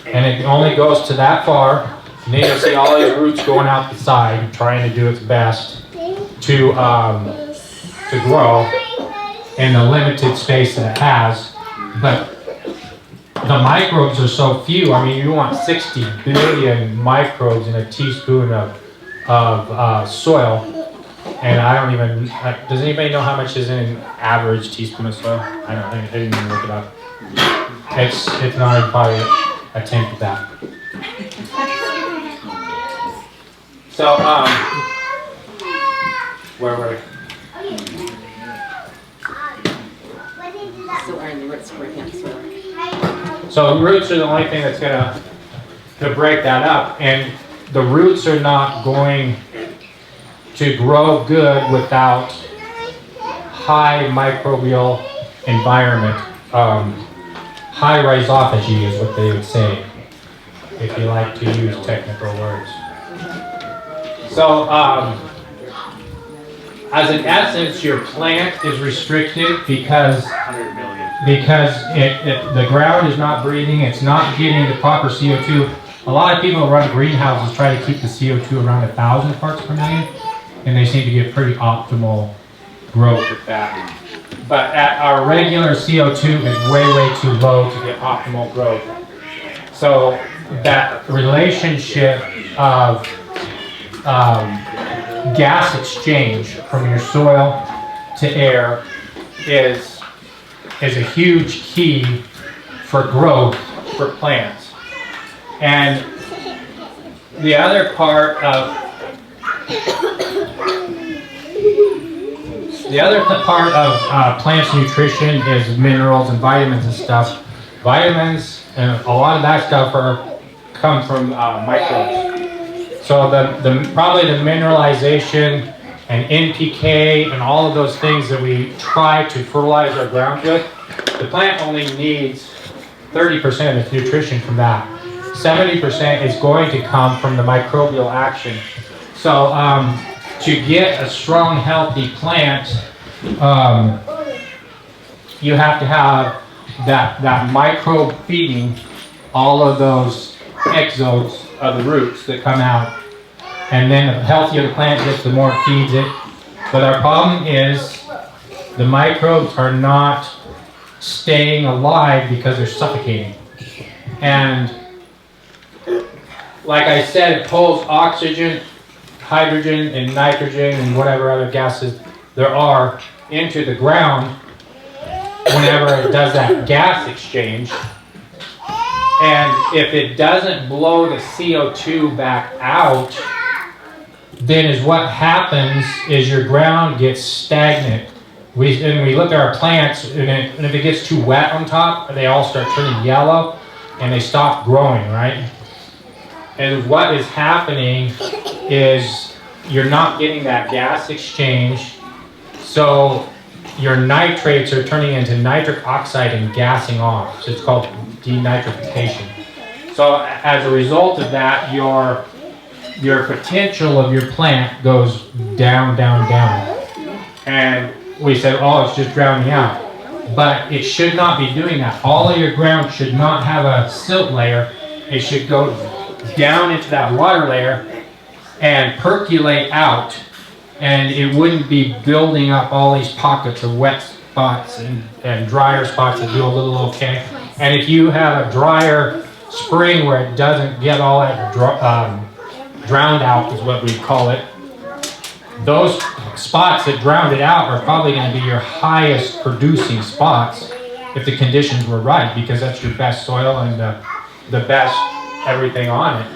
S6: and it only goes to that far, and then you'll see all these roots going out the side, trying to do its best to grow in the limited space that it has. But the microbes are so few. I mean, you want 60 billion microbes in a teaspoon of soil. And I don't even, does anybody know how much is in an average teaspoon of soil? I didn't even look it up. It's not even probably a tenth of that. So, where were we?
S8: So are the roots breaking up soil?
S6: So roots are the only thing that's gonna break that up, and the roots are not going to grow good without high microbial environment. High rhizophagy is what they would say, if you like to use technical words. So, as in essence, your plant is restricted because the ground is not breathing, it's not getting the proper CO2, A lot of people who run greenhouses try to keep the CO2 around 1,000 parts per million, and they seem to get pretty optimal growth with that. But at our regular CO2 is way, way too low to get optimal growth. So that relationship of gas exchange from your soil to air is a huge key for growth for plants. And the other part of plants nutrition is minerals and vitamins and stuff. Vitamins and a lot of that stuff come from microbes. So probably the mineralization and NPK and all of those things that we try to fertilize our ground with, the plant only needs 30% of its nutrition from that. 70% is going to come from the microbial action. So to get a strong, healthy plant, you have to have that microbe feeding all of those exodes of the roots that come out. And then the healthier the plant gets, the more it feeds it. But our problem is the microbes are not staying alive because they're suffocating. And like I said, it pulls oxygen, hydrogen, and nitrogen, and whatever other gases there are into the ground whenever it does that gas exchange. And if it doesn't blow the CO2 back out, then is what happens is your ground gets stagnant. We look at our plants, and if it gets too wet on top, they all start turning yellow, and they stop growing, right? And what is happening is you're not getting that gas exchange, so your nitrates are turning into nitric oxide and gassing off. So it's called denitrification. So as a result of that, your potential of your plant goes down, down, down. And we said, oh, it's just drowning out. But it should not be doing that. All of your ground should not have a silt layer. It should go down into that water layer and percolate out. And it wouldn't be building up all these pockets of wet spots and drier spots that do a little okay. And if you have a drier spring where it doesn't get all that drowned out, is what we call it, those spots that drowned it out are probably going to be your highest producing spots if the conditions were right, because that's your best soil and the best everything on it.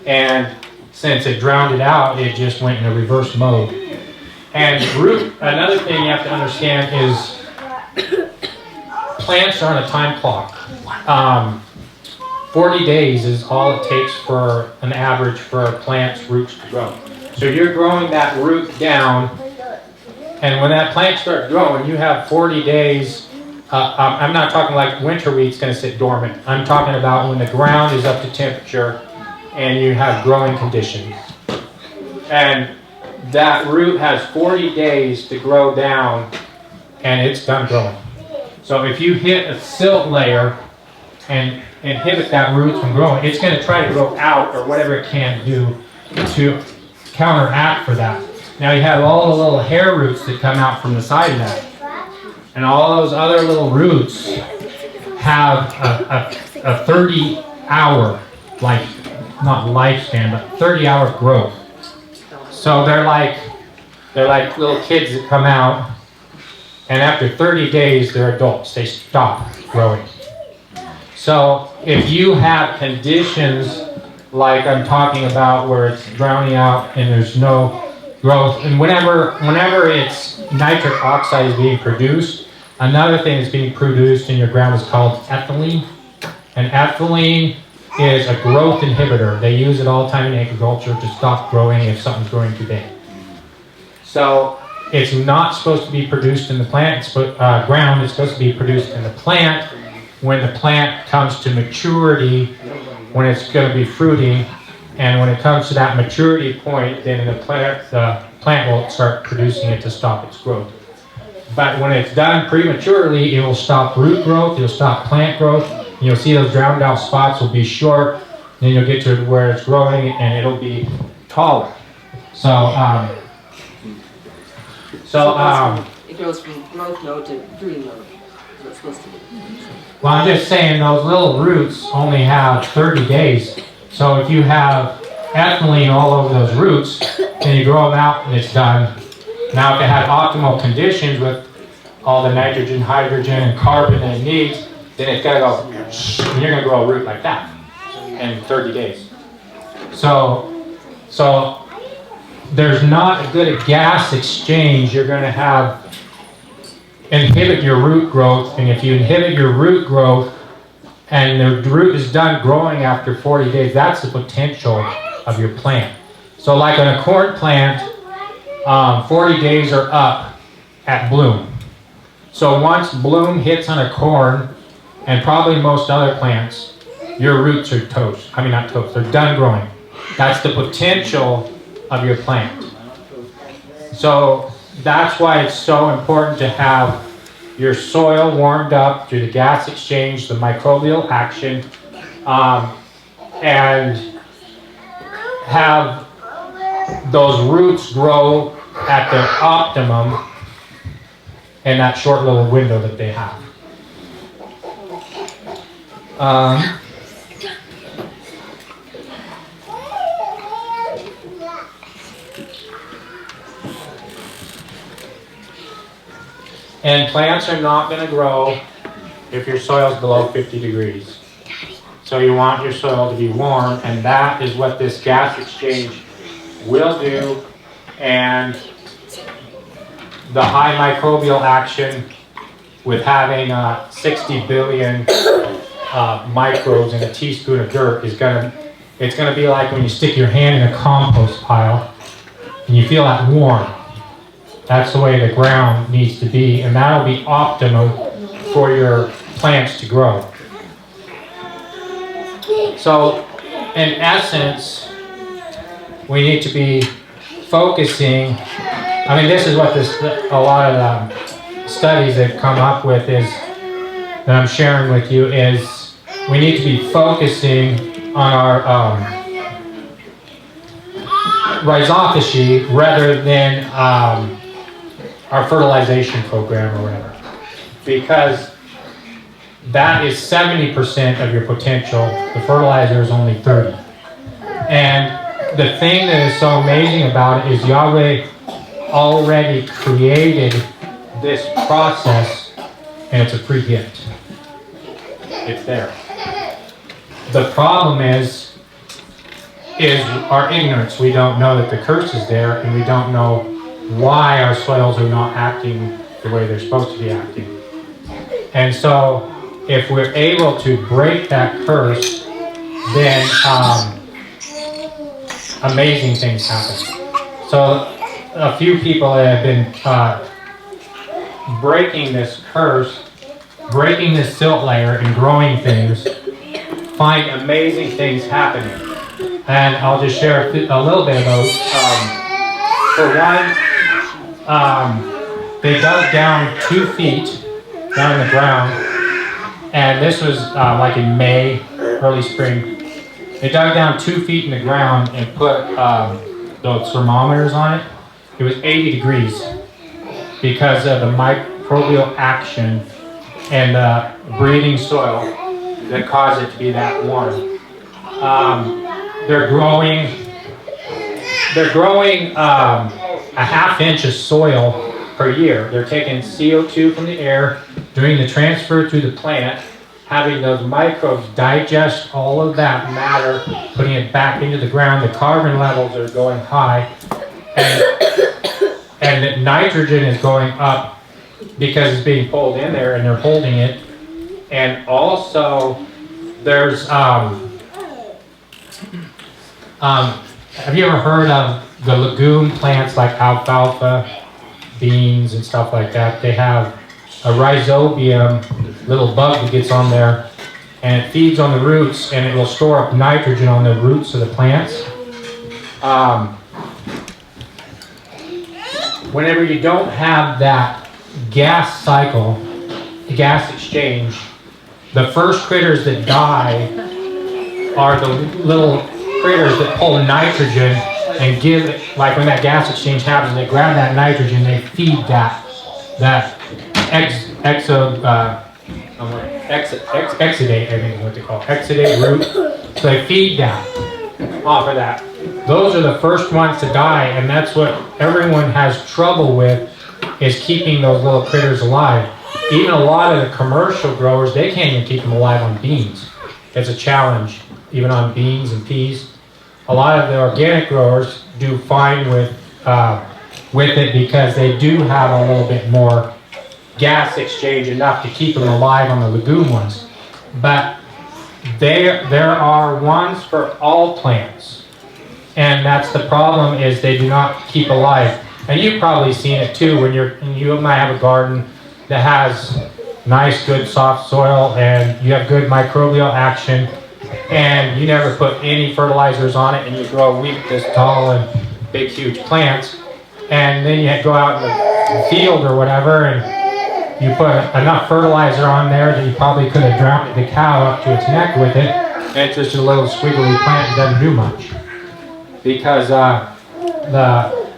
S6: And since it drowned it out, it just went in a reverse mode. And another thing you have to understand is plants are on a time clock. 40 days is all it takes for an average for a plant's roots to grow. So you're growing that root down, and when that plant starts growing, you have 40 days. I'm not talking like winter wheat's going to sit dormant. I'm talking about when the ground is up to temperature and you have growing conditions. And that root has 40 days to grow down, and it's done growing. So if you hit a silt layer and inhibit that root from growing, it's going to try to grow out or whatever it can do to counteract for that. Now you have all the little hair roots that come out from the side of that. And all those other little roots have a 30-hour, not lifespan, but 30-hour growth. So they're like little kids that come out, and after 30 days they're adults. They stop growing. So if you have conditions like I'm talking about where it's drowning out and there's no growth, and whenever it's nitric oxide is being produced, another thing that's being produced in your ground is called ethylene. And ethylene is a growth inhibitor. They use it all the time in agriculture to stop growing if something's growing too big. So it's not supposed to be produced in the plant, ground. It's supposed to be produced in the plant when the plant comes to maturity, when it's going to be fruiting. And when it comes to that maturity point, then the plant will start producing it to stop its growth. But when it's done prematurely, it will stop root growth, it'll stop plant growth. You'll see those drowned out spots will be short, Then you'll get to where it's growing and it'll be taller.
S13: It goes from growth mode to green mode. Is what it's supposed to be.
S6: Well, I'm just saying those little roots only have 30 days. So if you have ethylene all over those roots, then you grow them out and it's done. Now if it had optimal conditions with all the nitrogen, hydrogen, and carbon that it needs, then it's got to go, and you're going to grow a root like that in 30 days. So there's not a good gas exchange. You're going to inhibit your root growth, and if you inhibit your root growth and the root is done growing after 40 days, that's the potential of your plant. So like on a corn plant, 40 days are up at bloom. So once bloom hits on a corn, and probably most other plants, your roots are toast. I mean, not toast, they're done growing. That's the potential of your plant. So that's why it's so important to have your soil warmed up through the gas exchange, the microbial action, and have those roots grow at their optimum in that short little window that they have. And plants are not going to grow if your soil is below 50 degrees. So you want your soil to be warm, and that is what this gas exchange will do. And the high microbial action with having 60 billion microbes in a teaspoon of dirt it's going to be like when you stick your hand in a compost pile and you feel that warm. That's the way the ground needs to be, and that'll be optimum for your plants to grow. So, in essence, we need to be focusing. I mean, this is what a lot of studies have come up with is that I'm sharing with you is we need to be focusing on our rhizophagy rather than our fertilization program or whatever, because that is 70% of your potential. The fertilizer is only 30. And the thing that is so amazing about it is Yahweh already created this process, and it's a free gift. It's there. The problem is our ignorance. We don't know that the curse is there, and we don't know why our soils are not acting the way they're supposed to be acting. And so if we're able to break that curse, then amazing things happen. So a few people that have been breaking this curse, breaking this silt layer and growing things, find amazing things happening. And I'll just share a little bit about, for one, they dug down 2 feet down in the ground, and this was like in May, early spring. They dug down 2 feet in the ground and put those thermometers on it. It was 80 degrees because of the microbial action and the breathing soil that caused it to be that warm. They're growing a ½ inch of soil per year. They're taking CO2 from the air, doing the transfer to the plant, having those microbes digest all of that matter, putting it back into the ground. The carbon levels are going high, and the nitrogen is going up because it's being pulled in there, and they're holding it. And also, there's have you ever heard of the legume plants like alfalfa, beans, and stuff like that? They have a rhizobium, little bug that gets on there, and it feeds on the roots, and it will store up nitrogen on the roots of the plants. Whenever you don't have that gas cycle, gas exchange, the first critters that die are the little critters that pull nitrogen and give it, like when that gas exchange happens, they grab that nitrogen, they feed that exudate, I think is what they call it, exudate root. So they feed that off of that. Those are the first ones to die, and that's what everyone has trouble with, is keeping those little critters alive. Even a lot of the commercial growers, they can't even keep them alive on beans. It's a challenge, even on beans and peas. A lot of the organic growers do fine with it because they do have a little bit more gas exchange, enough to keep them alive on the legume ones. But there are ones for all plants, and that's the problem, is they do not keep alive. And you've probably seen it too when you might have a garden that has nice, good, soft soil, and you have good microbial action, and you never put any fertilizers on it, and you grow wheat this tall and big, huge plants, and then you go out in the field or whatever, and you put enough fertilizer on there that you probably could have drowned the cow up to its neck with it, and it's just a little squiggly plant and doesn't do much. Because the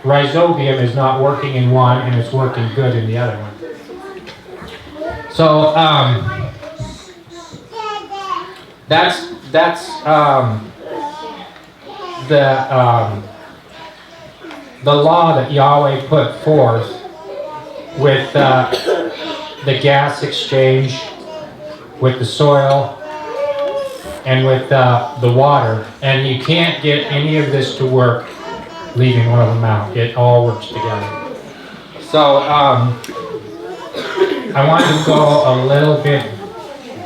S6: rhizobium is not working in one, and it's working good in the other one. So that's the law that Yahweh put forth with the gas exchange, with the soil, and with the water. And you can't get any of this to work leaving one of them out. It all works together. So I wanted to go a little bit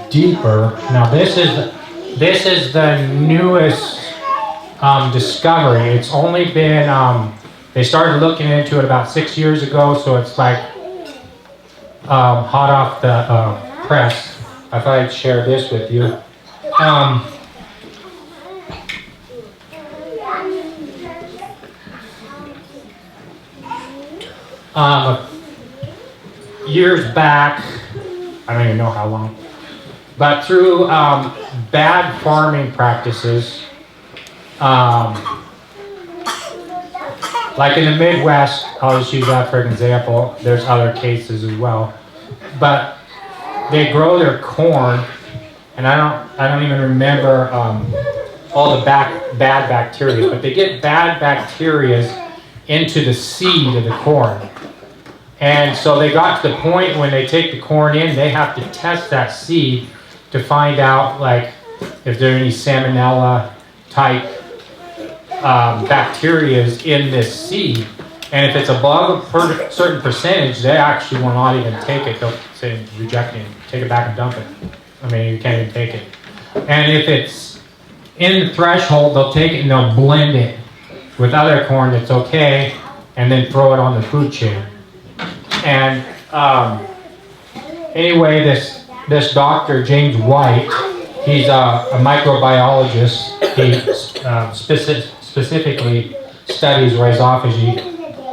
S6: deeper. Now this is the newest discovery. It's only been they started looking into it about 6 years ago, so it's like hot off the press. I thought I'd share this with you. Years back, I don't even know how long, but through bad farming practices, like in the Midwest, I'll just use that for an example. There's other cases as well, but they grow their corn, and I don't even remember all the bad bacteria, but they get bad bacteria into the seed of the corn. And so they got to the point when they take the corn in, they have to test that seed to find out, like, if there are any salmonella type bacteria in this seed. And if it's above a certain percentage, they actually will not even take it. They'll say reject it, take it back and dump it. I mean, you can't even take it. And if it's in the threshold, they'll take it and they'll blend it with other corn that's okay, and then throw it on the food chain. And anyway, this Dr. James White, he's a microbiologist. He specifically studies rhizophagy,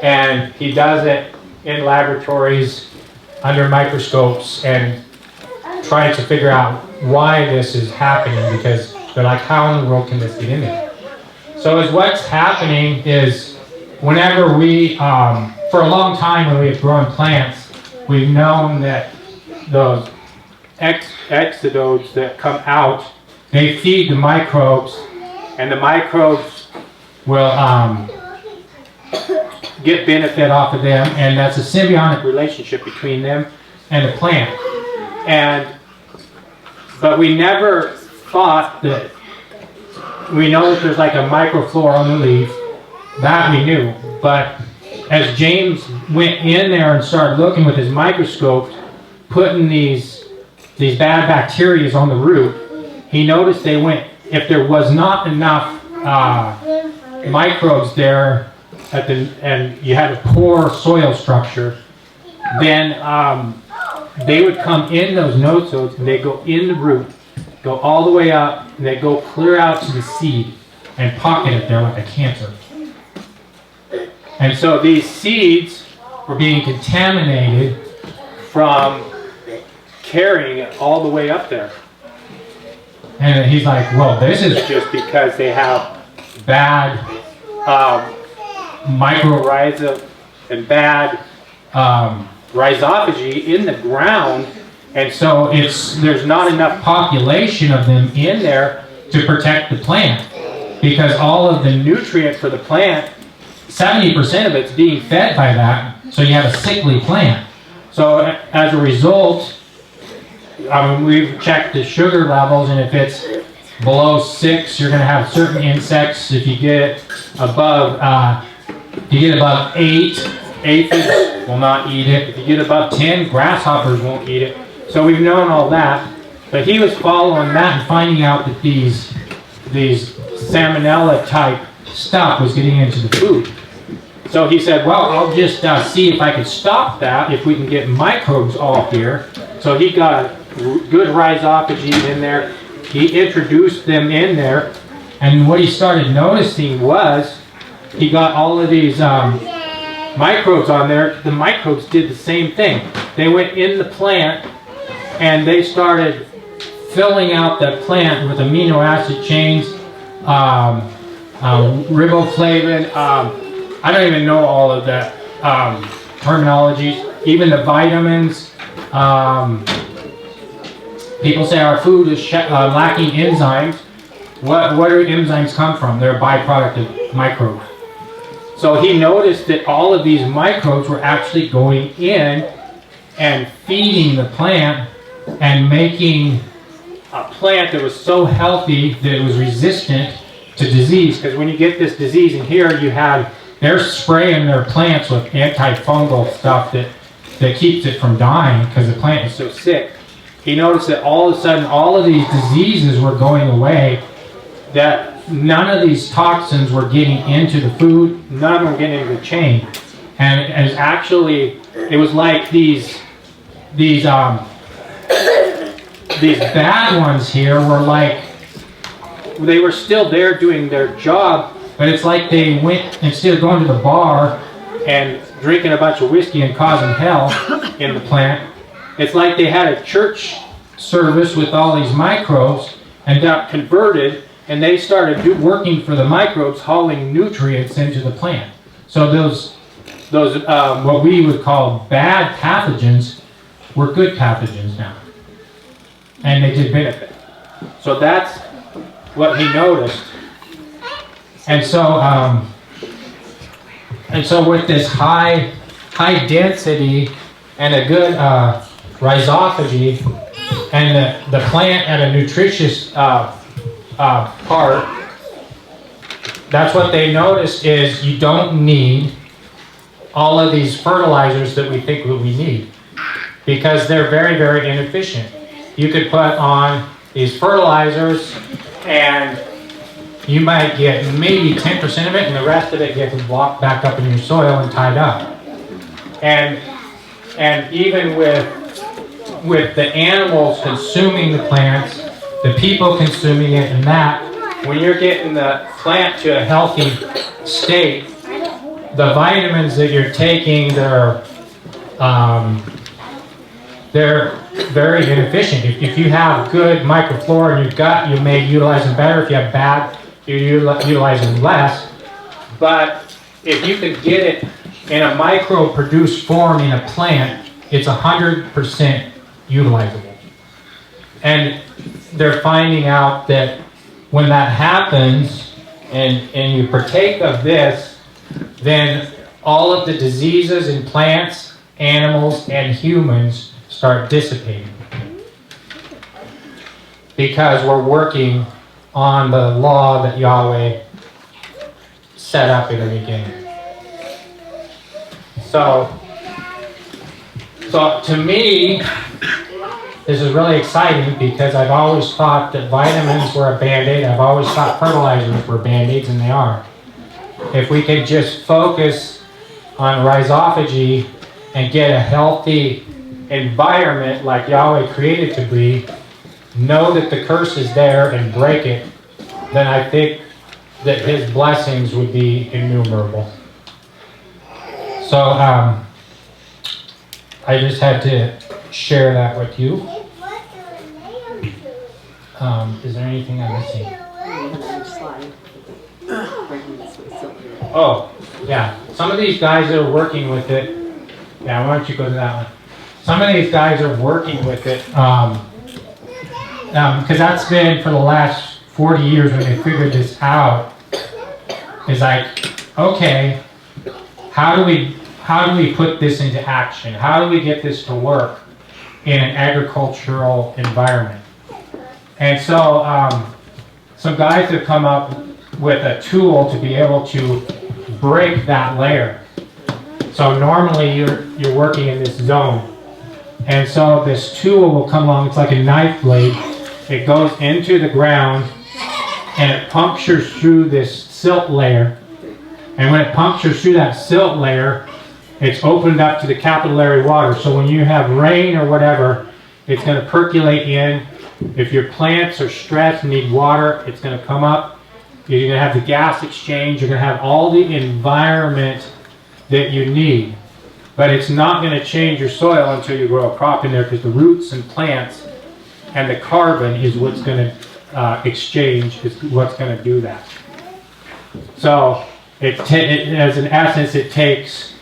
S6: and he does it in laboratories under microscopes and trying to figure out why this is happening, because they're like, how in the world can this get in there? So what's happening is, whenever we, for a long time when we've grown plants, we've known that those exudates that come out, they feed the microbes, and the microbes will get benefit off of them, and that's a symbiotic relationship between them and the plant. But we never thought that, we know that there's like a microflora on the leaf, that we knew, but as James went in there and started looking with his microscope, putting these bad bacteria on the root, he noticed they went, if there was not enough microbes there, and you had a poor soil structure, then they would come in those nodes and they go in the root, go all the way up, and they go clear out to the seed and pocket it there like a cancer. And so these seeds were being contaminated from carrying it all the way up there. And he's like, well, this is just because they have bad mycorrhiza and bad rhizophagy in the ground, and so there's not enough population of them in there to protect the plant, because all of the nutrient for the plant, 70% of it's being fed by that, so you have a sickly plant. So as a result, we've checked the sugar levels, and if it's below 6, you're going to have certain insects. If you get above 8, aphids will not eat it. If you get above 10, grasshoppers won't eat it. So we've known all that, but he was following that and finding out that these salmonella type stuff was getting into the food. So he said, well, I'll just see if I can stop that, if we can get microbes all here. So he got good rhizophagy in there. He introduced them in there, and what he started noticing was he got all of these microbes on there. The microbes did the same thing. They went in the plant and they started filling out the plant with amino acid chains, riboflavin. I don't even know all of the terminologies, even the vitamins. People say our food is lacking enzymes. What do enzymes come from? They're a byproduct of microbes. So he noticed that all of these microbes were actually going in and feeding the plant and making a plant that was so healthy that it was resistant to disease. Because when you get this disease in here, they're spraying their plants with antifungal stuff that keeps it from dying because the plant is so sick. He noticed that all of a sudden all of these diseases were going away, that none of these toxins were getting into the food, none of them were getting into the chain. And it was like these bad ones here were like, they were still there doing their job, but it's like they went, instead of going to the bar and drinking a bunch of whiskey and causing hell in the plant, it's like they had a church service with all these microbes and got converted, and they started working for the microbes, hauling nutrients into the plant. So those what we would call bad pathogens were good pathogens now, and they did benefit. So that's what he noticed. And so with this high density and a good rhizophagy, and the plant at a nutritious part, that's what they noticed is you don't need all of these fertilizers that we think that we need, because they're very, very inefficient. You could put on these fertilizers and you might get maybe 10% of it, and the rest of it gets blocked back up in your soil and tied up. And even with the animals consuming the plants, the people consuming it, and that, when you're getting the plant to a healthy state, the vitamins that you're taking, they're very inefficient. If you have good microflora in your gut, you may utilize them better. If you have bad, you utilize them less. But if you could get it in a micro-produced form in a plant, it's 100% utilizable. And they're finding out that when that happens and you partake of this, then all of the diseases in plants, animals, and humans start dissipating. Because we're working on the law that Yahweh set up in the beginning. So to me, this is really exciting, because I've always thought that vitamins were a Band-Aid. I've always thought fertilizers were Band-Aids, and they are. If we could just focus on rhizophagy and get a healthy environment like Yahweh created to be, know that the curse is there and break it, then I think that his blessings would be innumerable. So I just had to share that with you. Is there anything I'm missing?
S13: Slide.
S6: Oh, yeah. Some of these guys that are working with it. Yeah, why don't you go to that one? Some of these guys are working with it because that's been for the last 40 years when they figured this out. Is like, okay, how do we put this into action? How do we get this to work in an agricultural environment? And so some guys have come up with a tool to be able to break that layer. So normally you're working in this zone. And so this tool will come along, it's like a knife blade. It goes into the ground and it punctures through this silt layer. And when it punctures through that silt layer, it's opened up to the capillary water. So when you have rain or whatever, it's going to percolate in. If your plants are stressed and need water, it's going to come up. You're going to have the gas exchange. You're going to have all the environment that you need. But it's not going to change your soil until you grow a crop in there, because the roots and plants and the carbon is what's going to exchange, is what's going to do that. So as in essence, it takes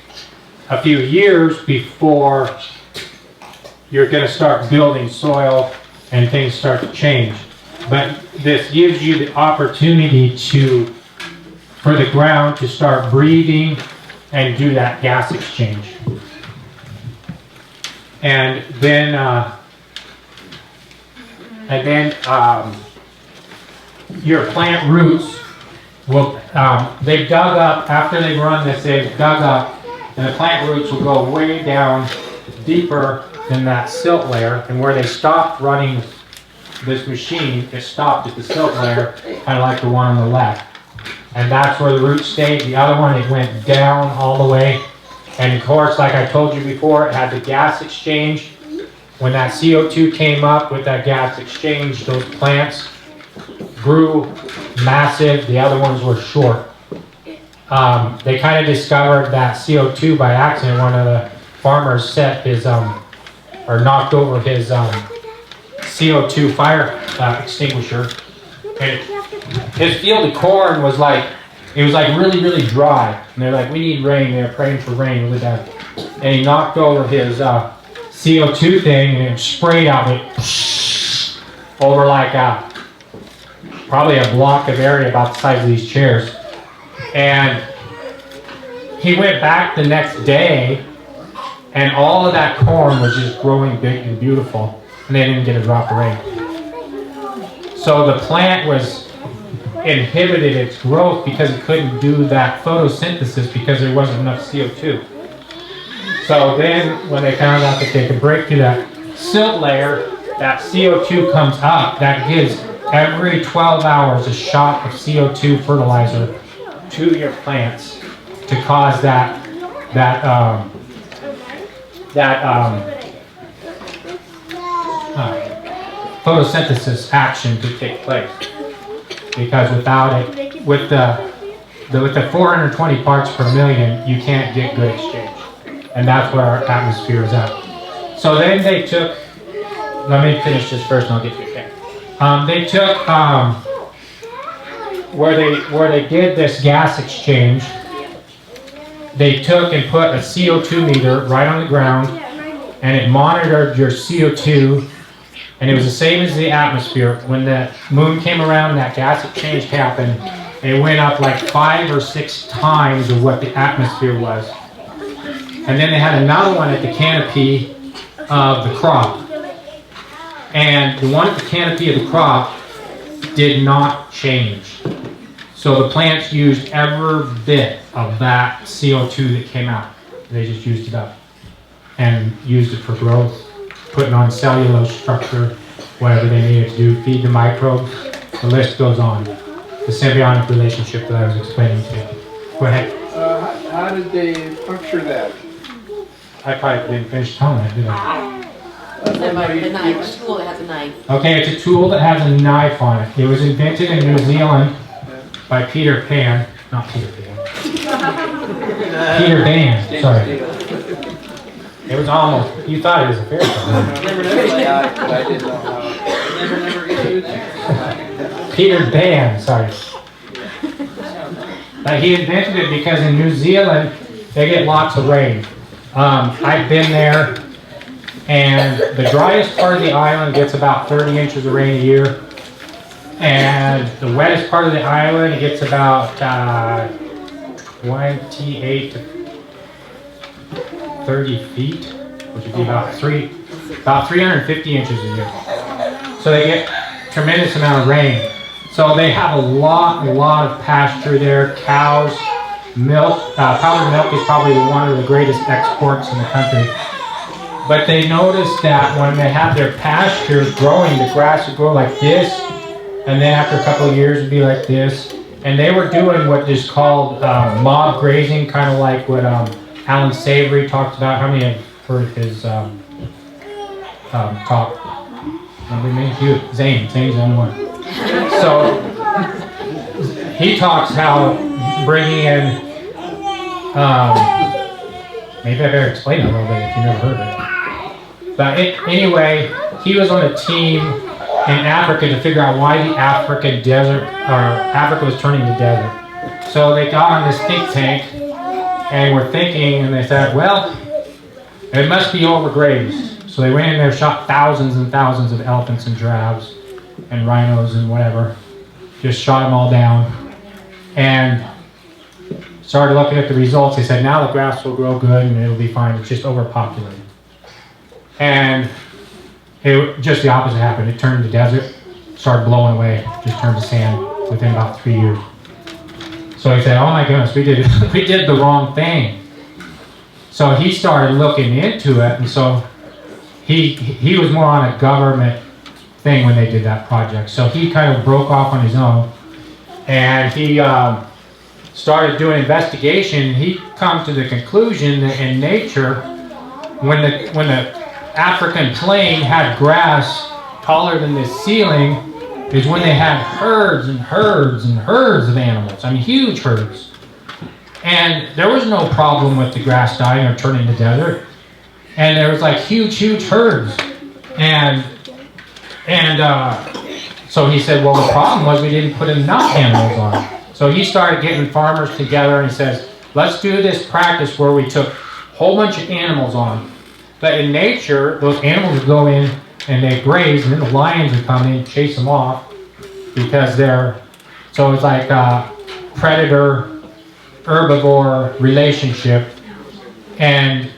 S6: a few years before you're going to start building soil and things start to change. But this gives you the opportunity for the ground to start breathing and do that gas exchange. And then your plant roots will, they've dug up, after they've run this, they've dug up, and the plant roots will go way down deeper than that silt layer. And where they stopped running this machine, it stopped at the silt layer, kind of like the one on the left. And that's where the roots stayed. The other one, it went down all the way. And of course, like I told you before, it had the gas exchange. When that CO2 came up with that gas exchange, those plants grew massive. The other ones were short. They kind of discovered that CO2 by accident. One of the farmers set his, or knocked over his CO2 fire extinguisher. And his field of corn was like, it was like really, really dry. And they're like, we need rain. They're praying for rain with that. And he knocked over his CO2 thing and it sprayed out over like probably a block of area about the size of these chairs. And he went back the next day and all of that corn was just growing big and beautiful. And they didn't get a drop of rain. So the plant was inhibited its growth because it couldn't do that photosynthesis because there wasn't enough CO2. So then when they found out that they could break through that silt layer, that CO2 comes up. That gives every 12 hours a shot of CO2 fertilizer to your plants to cause photosynthesis action to take place. Because without it, with the 420 parts per million, you can't get good exchange. And that's where our atmosphere is at. So then they took, let me finish this first and I'll get to it. They took, where they did this gas exchange, they took and put a CO2 meter right on the ground, and it monitored your CO2. And it was the same as the atmosphere. When the moon came around, that gas exchange happened. It went up like 5 or 6 times of what the atmosphere was. And then they had another one at the canopy of the crop. And the one at the canopy of the crop did not change. So the plants used every bit of that CO2 that came out. They just used it up and used it for growth, putting on cellulose structure, whatever they needed to do, feed the microbes. The list goes on. The symbiotic relationship that I was explaining to you. Go ahead.
S12: How did they puncture that?
S6: I probably didn't finish telling that, did I?
S4: The knife, a tool that has a knife.
S6: Okay, it's a tool that has a knife on it. It was invented in New Zealand by Peter Pan. Not Peter Pan. Peter Pan, sorry. It was almost, you thought it was a fairy tale.
S12: I didn't know how.
S2: never get you there.
S6: Peter Ban, sorry. He invented it because in New Zealand, they get lots of rain. I've been there, and the driest part of the island gets about 30 inches of rain a year. And the wettest part of the island gets about 28 to 30 feet, which would be about 350 inches a year. So they get tremendous amount of rain. So they have a lot of pasture there, cows, milk. Powdered milk is probably one of the greatest exports in the country. But they noticed that when they had their pasture growing, the grass would grow like this, and then after a couple of years it'd be like this. And they were doing what is called mob grazing, kind of like what Alan Savory talked about. How many have heard his talk? Zane's the only one. So he talks how bringing in, maybe I better explain it a little bit if you've never heard of it. But anyway, he was on a team in Africa to figure out why the Africa was turning to desert. So they got on this think tank and were thinking, and they said, well, it must be overgrazed. So they went in there, shot thousands and thousands of elephants and giraffes and rhinos and whatever, just shot them all down, and started looking at the results. They said, now the grass will grow good and it'll be fine, it's just overpopulated. And just the opposite happened. It turned to desert, started blowing away, just turned to sand within about 3 years. So he said, oh my goodness, we did the wrong thing. So he started looking into it, and so he was more on a government thing when they did that project. So he kind of broke off on his own, and he started doing investigation. He come to the conclusion that in nature, when the African plain had grass taller than this ceiling, is when they had herds and herds and herds of animals. I mean, huge herds. And there was no problem with the grass dying or turning to desert. And there was like huge herds. And so he said, well, the problem was we didn't put enough animals on. So he started getting farmers together, and he says, let's do this practice where we took a whole bunch of animals on. But in nature, those animals would go in and they graze, and then the lions would come in and chase them off because so it's like a predator-herbivore relationship, and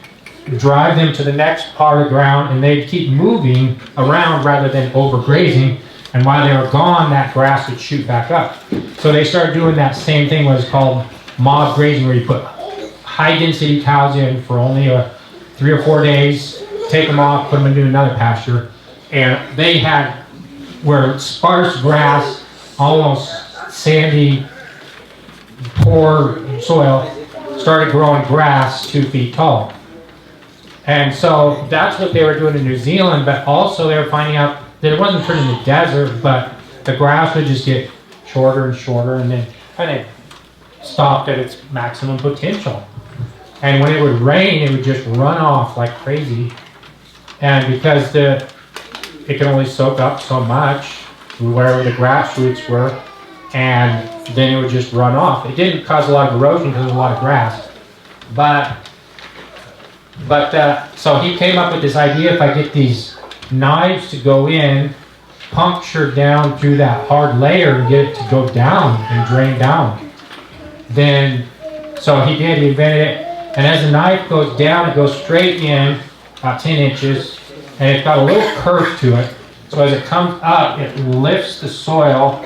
S6: drive them to the next part of the ground, and they'd keep moving around rather than overgrazing. And while they were gone, that grass would shoot back up. So they started doing that same thing, what is called mob grazing, where you put high-density cows in for only 3 or 4 days, take them off, put them into another pasture. And they had where sparse grass, almost sandy, poor soil, started growing grass 2 feet tall. And so that's what they were doing in New Zealand, but also they were finding out that it wasn't turning to desert, but the grass would just get shorter and shorter, and then kind of stopped at its maximum potential. And when it would rain, it would just run off like crazy. And because it can only soak up so much wherever the grass roots were, and then it would just run off. It didn't cause a lot of erosion because there was a lot of grass. So he came up with this idea, if I get these knives to go in, puncture down through that hard layer and get it to go down and drain down. So he invented it. And as the knife goes down, it goes straight in, about 10 inches, and it's got a little curve to it. So as it comes up, it lifts the soil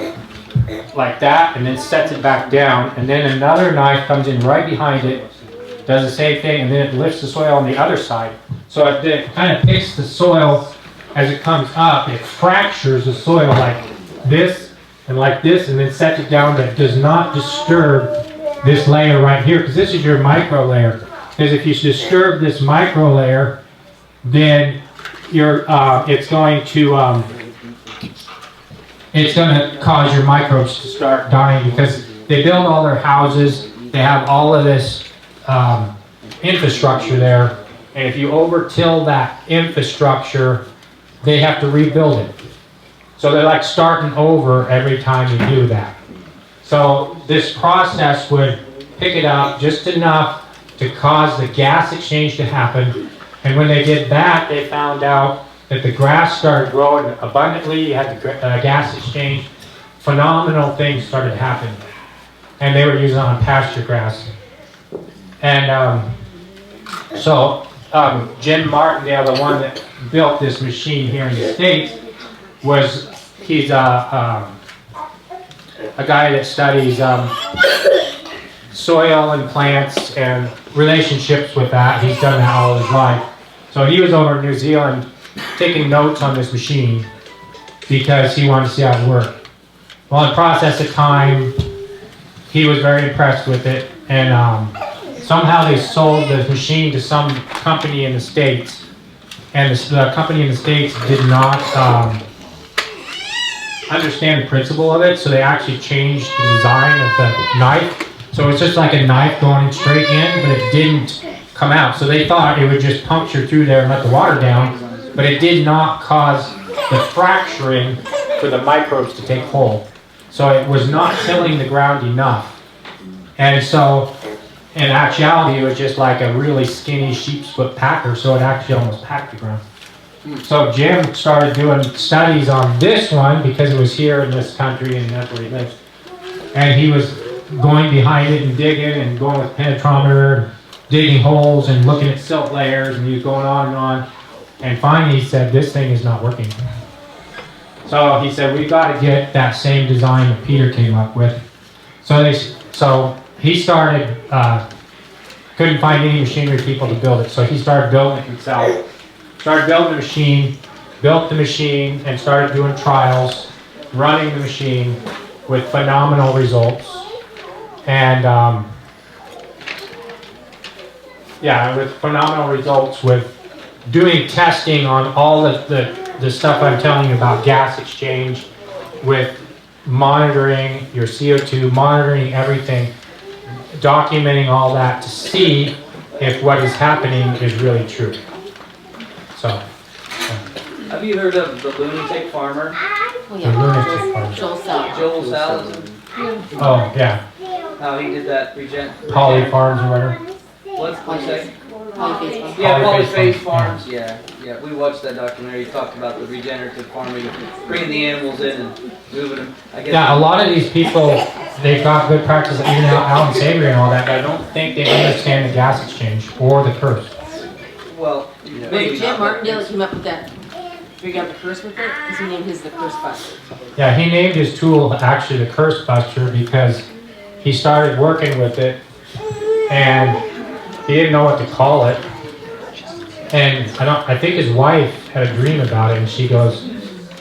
S6: like that, and then sets it back down. And then another knife comes in right behind it, does the same thing, and then it lifts the soil on the other side. So it kind of picks the soil as it comes up. It fractures the soil like this, and then sets it down, but does not disturb this layer right here, because this is your micro layer. Because if you disturb this micro layer, then it's going to cause your microbes to start dying, because they build all their houses, they have all of this infrastructure there, and if you overtill that infrastructure, they have to rebuild it. So they're like starting over every time you do that. So this process would pick it up just enough to cause the gas exchange to happen. And when they did that, they found out that the grass started growing abundantly. You had the gas exchange. Phenomenal things started happening. And they were using on pasture grass. And Jim Martindale, the one that built this machine here in the States, he's a guy that studies soil and plants and relationships with that. He's done that all his life. So he was over in New Zealand taking notes on this machine because he wanted to see how it worked. Well, in process of time, he was very impressed with it, and somehow they sold the machine to some company in the States, and the company in the States did not understand the principle of it, so they actually changed the design of the knife. So it's just like a knife going straight in, but it didn't come out. So they thought it would just puncture through there and let the water down, but it did not cause the fracturing for the microbes to take hold. So it was not tilling the ground enough. And so in actuality, it was just like a really skinny sheep's foot packer, so it actually almost packed the ground. So Jim started doing studies on this one because it was here in this country and that's where he lives. And he was going behind it and digging and going with penetrometer, digging holes and looking at silt layers, and he was going on and on. And finally he said, this thing is not working. So he said, we've got to get that same design that Peter came up with. So he started, couldn't find any machinery people to build it, so he started building it himself. Started building the machine, built the machine, and started doing trials, running the machine with phenomenal results. And with phenomenal results with doing testing on all the stuff I'm telling you about gas exchange, with monitoring your CO2, monitoring everything, documenting all that to see if what is happening is really true. So,
S2: have you heard of the lunatic farmer?
S4: Well,
S6: The lunatic farmer.
S4: Joel Sal.
S2: Joel Sal.
S6: Oh, yeah.
S2: How he did that
S6: Poly Farms or whatever.
S2: What's he say?
S4: Polyphase
S2: Yeah,
S6: Polyphase
S2: polyphase
S6: farms.
S2: farms. Yeah. We watched that documentary. He talked about the regenerative farming, bringing the animals in and moving them. I guess.
S6: Yeah, a lot of these people, they've got good practice even out in Savory and all that, but I don't think they understand the gas exchange or the curse.
S2: Well,
S8: Was it
S2: maybe
S8: Jim
S2: not.
S8: Martindale that came up with that? Figured out the curse with it? Because he named his the Curse Buster.
S6: Yeah, he named his tool actually the Curse Buster because he started working with it and he didn't know what to call it. And I think his wife had a dream about it and she goes,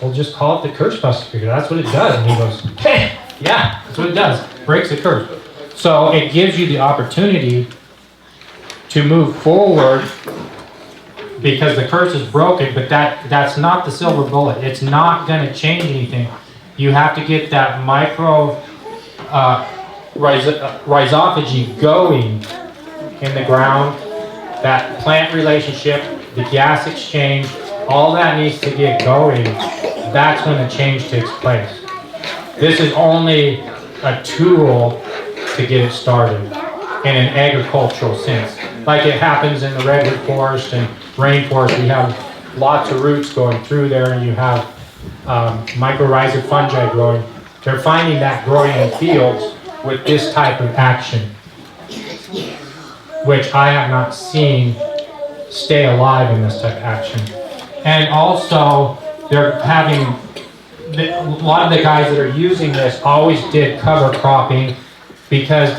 S6: well, just call it the Curse Buster because that's what it does. And he goes, hey, yeah, that's what it does. Breaks the curse. So it gives you the opportunity to move forward because the curse is broken, but that's not the silver bullet. It's not going to change anything. You have to get that micro rhizophagy going in the ground, that plant relationship, the gas exchange, all that needs to get going. That's when the change takes place. This is only a tool to get it started in an agricultural sense. Like it happens in the redwood forest and rainforest, we have lots of roots going through there and you have mycorrhizal fungi growing. They're finding that growing in fields with this type of action, which I have not seen stay alive in this type of action. And also, they're having, a lot of the guys that are using this always did cover cropping because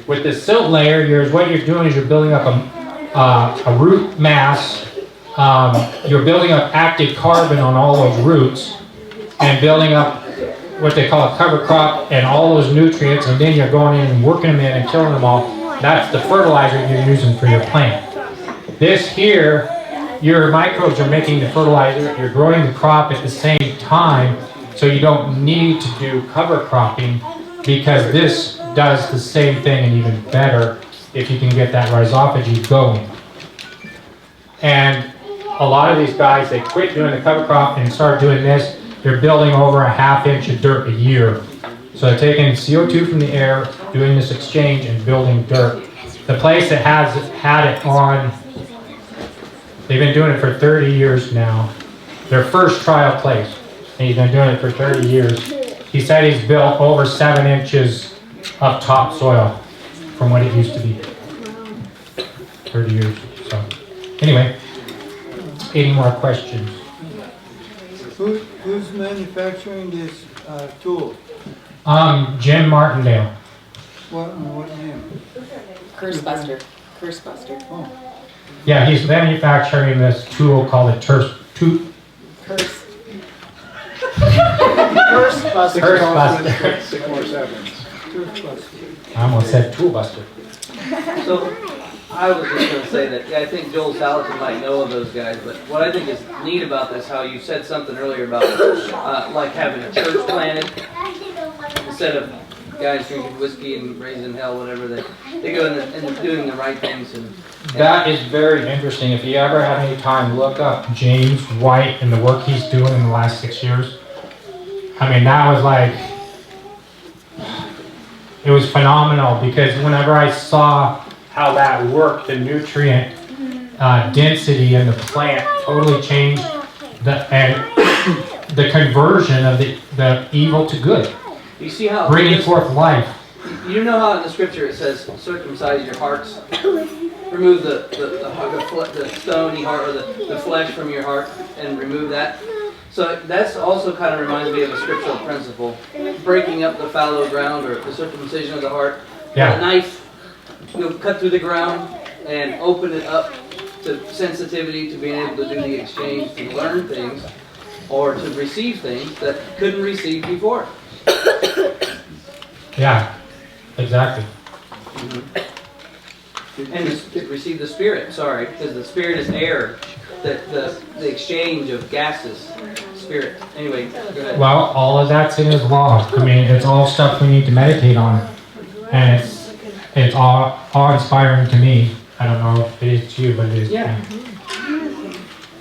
S6: with the silt layer, what you're doing is you're building up a root mass. You're building up active carbon on all those roots and building up what they call a cover crop and all those nutrients, and then you're going in and working them in and killing them all. That's the fertilizer you're using for your plant. This here, your microbes are making the fertilizer, you're growing the crop at the same time, so you don't need to do cover cropping because this does the same thing and even better if you can get that rhizophagy going. And a lot of these guys, they quit doing the cover crop and start doing this they're building over a ½ inch of dirt a year. So they're taking CO2 from the air, doing this exchange, and building dirt. The place that has had it on, they've been doing it for 30 years now. Their first trial place, and he's been doing it for 30 years. He said he's built over 7 inches of topsoil from what it used to be. 30 years. So, anyway, any more questions?
S14: Who's manufacturing this tool?
S6: Jim Martindale.
S14: What name?
S11: Curse Buster. Curse Buster.
S14: Oh.
S6: Yeah, he's manufacturing this tool called a Curse.
S11: Curse.
S12: Curse Buster.
S6: Curse Buster.
S12: Sycamore Severance.
S6: I almost said Tool Buster.
S2: So, I was just going to say that, yeah, I think Joel Salatin might know of those guys, but what I think is neat about this, how you said something earlier about like having a church planted, instead of guys drinking whiskey and raising hell, whatever, they go and doing the right things. And
S6: That is very interesting. If you ever have any time, look up James White and the work he's doing in the last 6 years. I mean, that was like, it was phenomenal, because whenever I saw how that worked, the nutrient density in the plant totally changed, the conversion of the evil to good,
S2: you see how
S6: bringing forth life.
S2: You know how in the scripture it says, circumcise your hearts, remove the stony heart, or the flesh from your heart, and remove that. So that's also kind of reminds me of a scriptural principle, breaking up the fallow ground, or the circumcision of the heart.
S6: Yeah.
S2: A knife, cut through the ground and open it up to sensitivity, to being able to do the exchange, to learn things, or to receive things that couldn't receive before.
S6: Yeah, exactly.
S2: And receive the Spirit, sorry, because the Spirit is air. The exchange of gases, Spirit. Anyway, go ahead.
S6: Well, all of that's in his law. I mean, it's all stuff we need to meditate on. And it's all awe-inspiring to me. I don't know if it is to you, but it is.
S2: Yeah.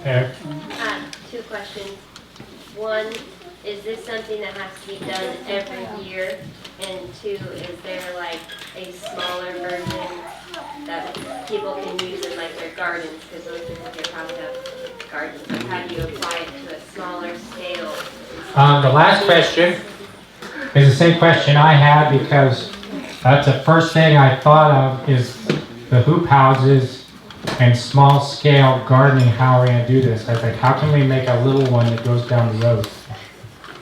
S6: Yeah.
S15: 2 questions. One, is this something that has to be done every year? And 2, is there like a smaller version that people can use in like their gardens? Because most people here probably have gardens. Like, how do you apply it to a smaller scale?
S6: The last question is the same question I had, because that's the first thing I thought of is the hoop houses and small scale gardening. How are we going to do this? I was like, how can we make a little one that goes down the road?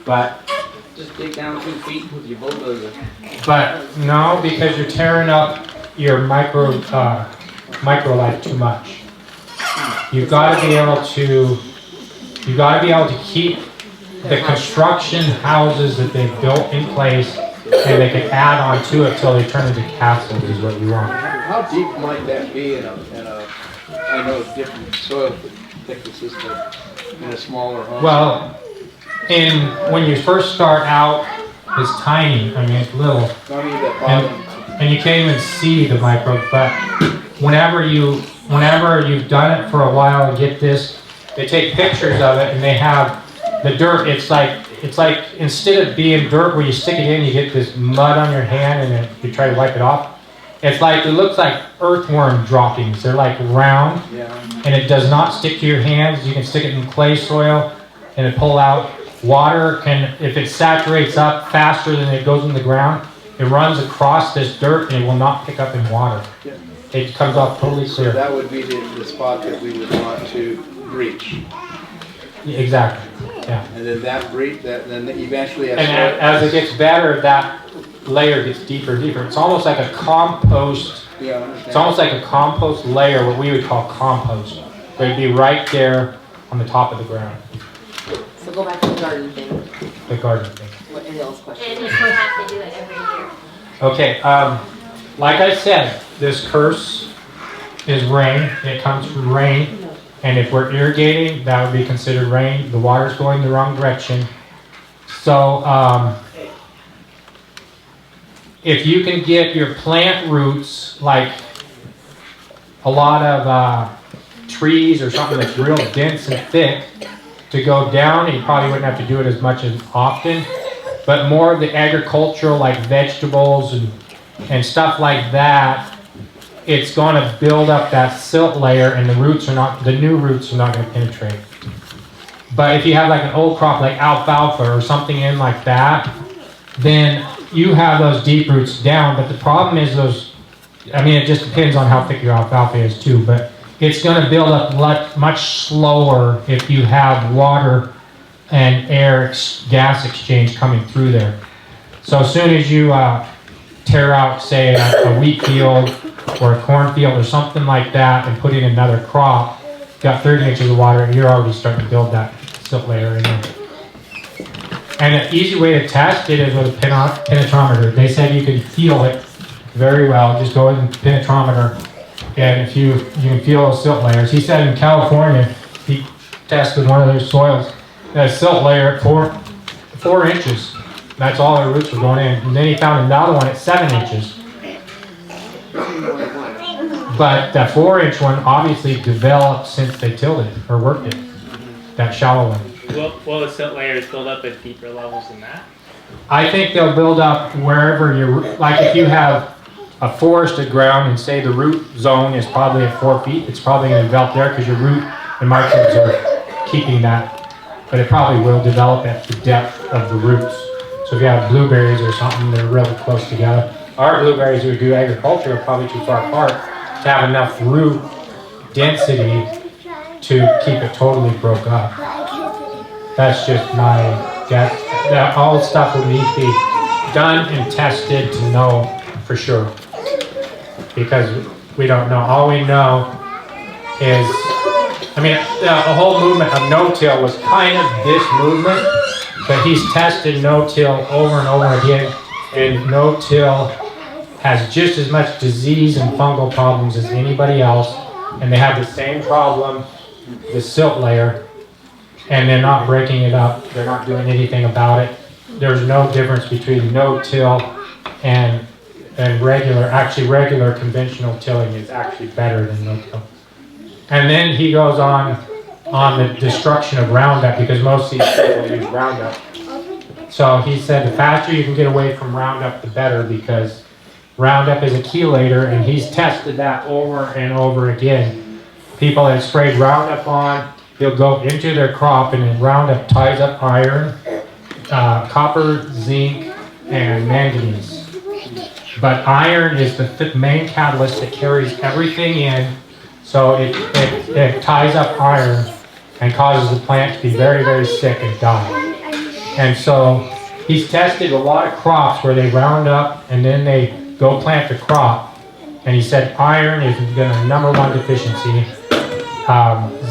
S6: But
S2: just dig down 2 feet with your bulldozer.
S6: But no, because you're tearing up your microlife too much. You've got to be able to keep the construction houses that they've built in place, and they can add on to it till they turn into castles, is what you want.
S12: How deep might that be in a I know different soil thicknesses, but in a smaller home?
S6: Well, when you first start out, it's tiny. I mean, it's little.
S12: I mean, that bottom.
S6: And you can't even see the microbes, but whenever you've done it for a while and get this, they take pictures of it and they have the dirt. It's like instead of being dirt where you stick it in, you get this mud on your hand and then you try to wipe it off. It looks like earthworm droppings. They're like round, and it does not stick to your hands. You can stick it in clay soil and it pull out. Water can, if it saturates up faster than it goes in the ground, it runs across this dirt and it will not pick up in water.
S12: Yeah.
S6: It comes off totally clear.
S12: So that would be the spot that we would want to breach.
S6: Exactly. Yeah.
S12: And then that breach, then eventually,
S6: as it gets better, that layer gets deeper and deeper. It's almost like a compost.
S12: Yeah, I understand.
S6: It's almost like a compost layer, what we would call compost. But it'd be right there on the top of the ground.
S11: So go back to the garden thing.
S6: The garden thing.
S11: What Ariel's question?
S15: And if you have to do it every year.
S6: Okay, like I said, this curse is rain. It comes from rain. And if we're irrigating, that would be considered rain. The water's going the wrong direction. So, if you can get your plant roots, like a lot of trees or something that's real dense and thick, to go down, and you probably wouldn't have to do it as much as often. But more of the agricultural, like vegetables and stuff like that, it's going to build up that silt layer, and the new roots are not going to penetrate. But if you have like an old crop like alfalfa or something in like that, then you have those deep roots down. But the problem is it just depends on how thick your alfalfa is too, but it's going to build up much slower if you have water and air gas exchange coming through there. So as soon as you tear out, say, a wheat field or a cornfield or something like that and put in another crop, got 30 inches of water, and you're already starting to build that silt layer in there. And an easy way to test it is with a penetrometer. They said you could feel it very well. Just go with a penetrometer, and if you can feel those silt layers. He said in California, he tested one of their soils, a silt layer at 4 inches. That's all their roots were going in. And then he found another one at 7 inches. But that 4-inch one obviously developed since they tilled it or worked it. That shallow one.
S16: Will the silt layers build up at deeper levels than that?
S6: I think they'll build up wherever like if you have a forested ground and say the root zone is probably at 4 feet, it's probably going to develop there because your root and microbes are keeping that. But it probably will develop at the depth of the roots. So if you have blueberries or something, they're really close together. Our blueberries we do agriculture are probably too far apart to have enough root density to keep it totally broke up. That's just my guess. All the stuff will need to be done and tested to know for sure. Because we don't know. All we know is, the whole movement of no-till was kind of this movement, but he's tested no-till over and over again, and no-till has just as much disease and fungal problems as anybody else, and they have the same problem, the silt layer, and they're not breaking it up. They're not doing anything about it. There's no difference between no-till and regular conventional tilling is actually better than no-till. And then he goes on the destruction of Roundup, because most of these people use Roundup. So he said the faster you can get away from Roundup, the better, because Roundup is a chelator, and he's tested that over and over again. People that sprayed Roundup on, they'll go into their crop, and then Roundup ties up iron, copper, zinc, and manganese. But iron is the main catalyst that carries everything in, so it ties up iron and causes the plant to be very, very sick and die. And so he's tested a lot of crops where they round up and then they go plant the crop. And he said iron is the #1 deficiency,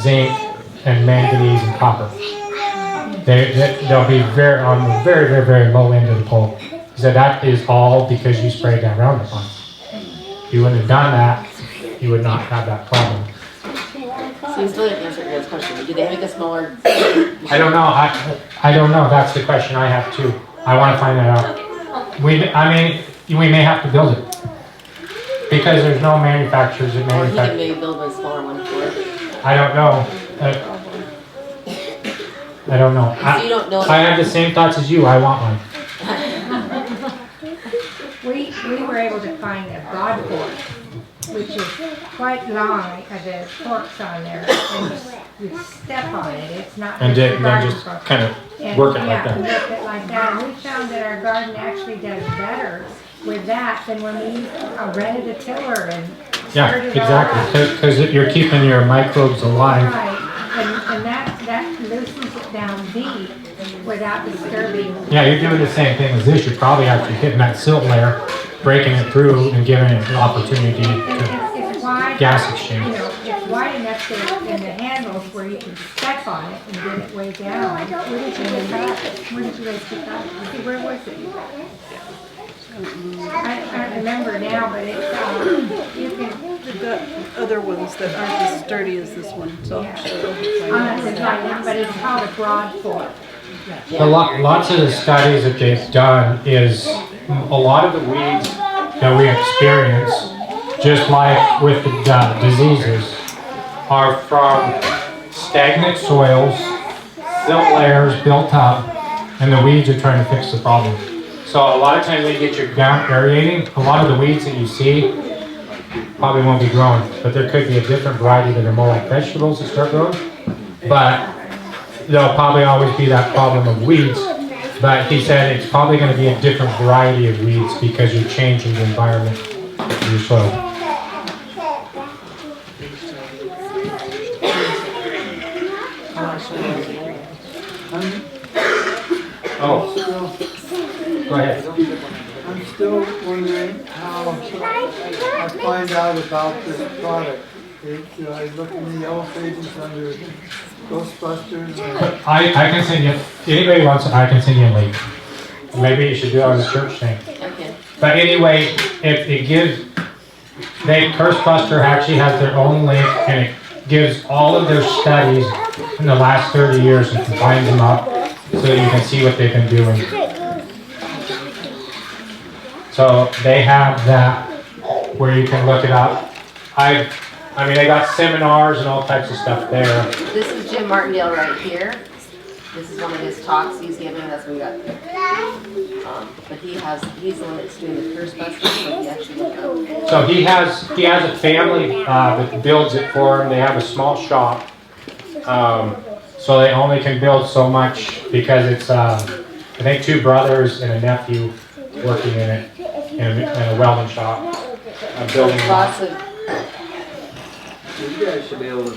S6: zinc and manganese and copper. They'll be on the very, very, very low end of the pole. He said that is all because you sprayed that Roundup on. If you wouldn't have done that, you would not have that problem.
S4: So you still didn't answer your question. Do they make a smaller?
S6: I don't know. I don't know. That's the question I have too. I want to find that out. We may have to build it because there's no manufacturers that
S4: Or he
S6: manufacture.
S4: can maybe build a smaller one for it.
S6: I don't know. I don't know.
S4: So you don't know.
S6: I have the same thoughts as you. I want one.
S17: We were able to find a broad fork, which is quite long, the forks on there, and you step on it. It's not
S6: And
S17: just a
S6: then
S17: garden
S6: just
S17: fork.
S6: kind of
S17: And,
S6: work it like
S17: yeah,
S6: that.
S17: work it like that. And we found that our garden actually does better with that than when we rented a tiller and
S6: Yeah,
S17: stirred it all up.
S6: exactly. Because you're keeping your microbes alive.
S17: Right, and that loosens it down deep without disturbing.
S6: Yeah, you're doing the same thing as this. You're probably actually hitting that silt layer, breaking it through, and giving it an opportunity to
S17: It's wide,
S6: gas exchange.
S17: it's wide enough in the handles where you can step on it and get it way down. Where did you guys pick that? Where was it? I can't remember now, but it's, you can.
S18: We've got other ones that aren't as sturdy as this one, so I'll show you.
S17: But it's called a broad fork.
S6: Lots of the studies that they've done is a lot of the weeds that we experience, just like with the diseases, are from stagnant soils, silt layers built up, and the weeds are trying to fix the problem. So a lot of times when you get your ground aerating, a lot of the weeds that you see probably won't be growing, but there could be a different variety that are more like vegetables that start growing. But there'll probably always be that problem of weeds. But he said it's probably going to be a different variety of weeds because you're changing the environment of your soil. Oh, go ahead.
S14: I'm still wondering how I find out about this product. Do I look in the yellow pages under Ghostbusters?
S6: I can send you, anybody wants it, I can send you a link. Maybe you should do it on the church thing.
S4: Okay.
S6: But anyway, it gives, Cursebuster actually has their own link, and it gives all of their studies in the last 30 years and combines them up so you can see what they've been doing. So they have that where you can look it up. I mean, they got seminars and all types of stuff there.
S4: This is Jim Martindale right here. This is one of his talks he's giving. That's what we got. But he's the one that's doing the Curse Buster, so he actually looked up.
S6: So he has a family that builds it for him. They have a small shop, so they only can build so much because it's I think 2 brothers and a nephew working in it in a welding shop, building
S4: Lots of.
S2: You guys should be able to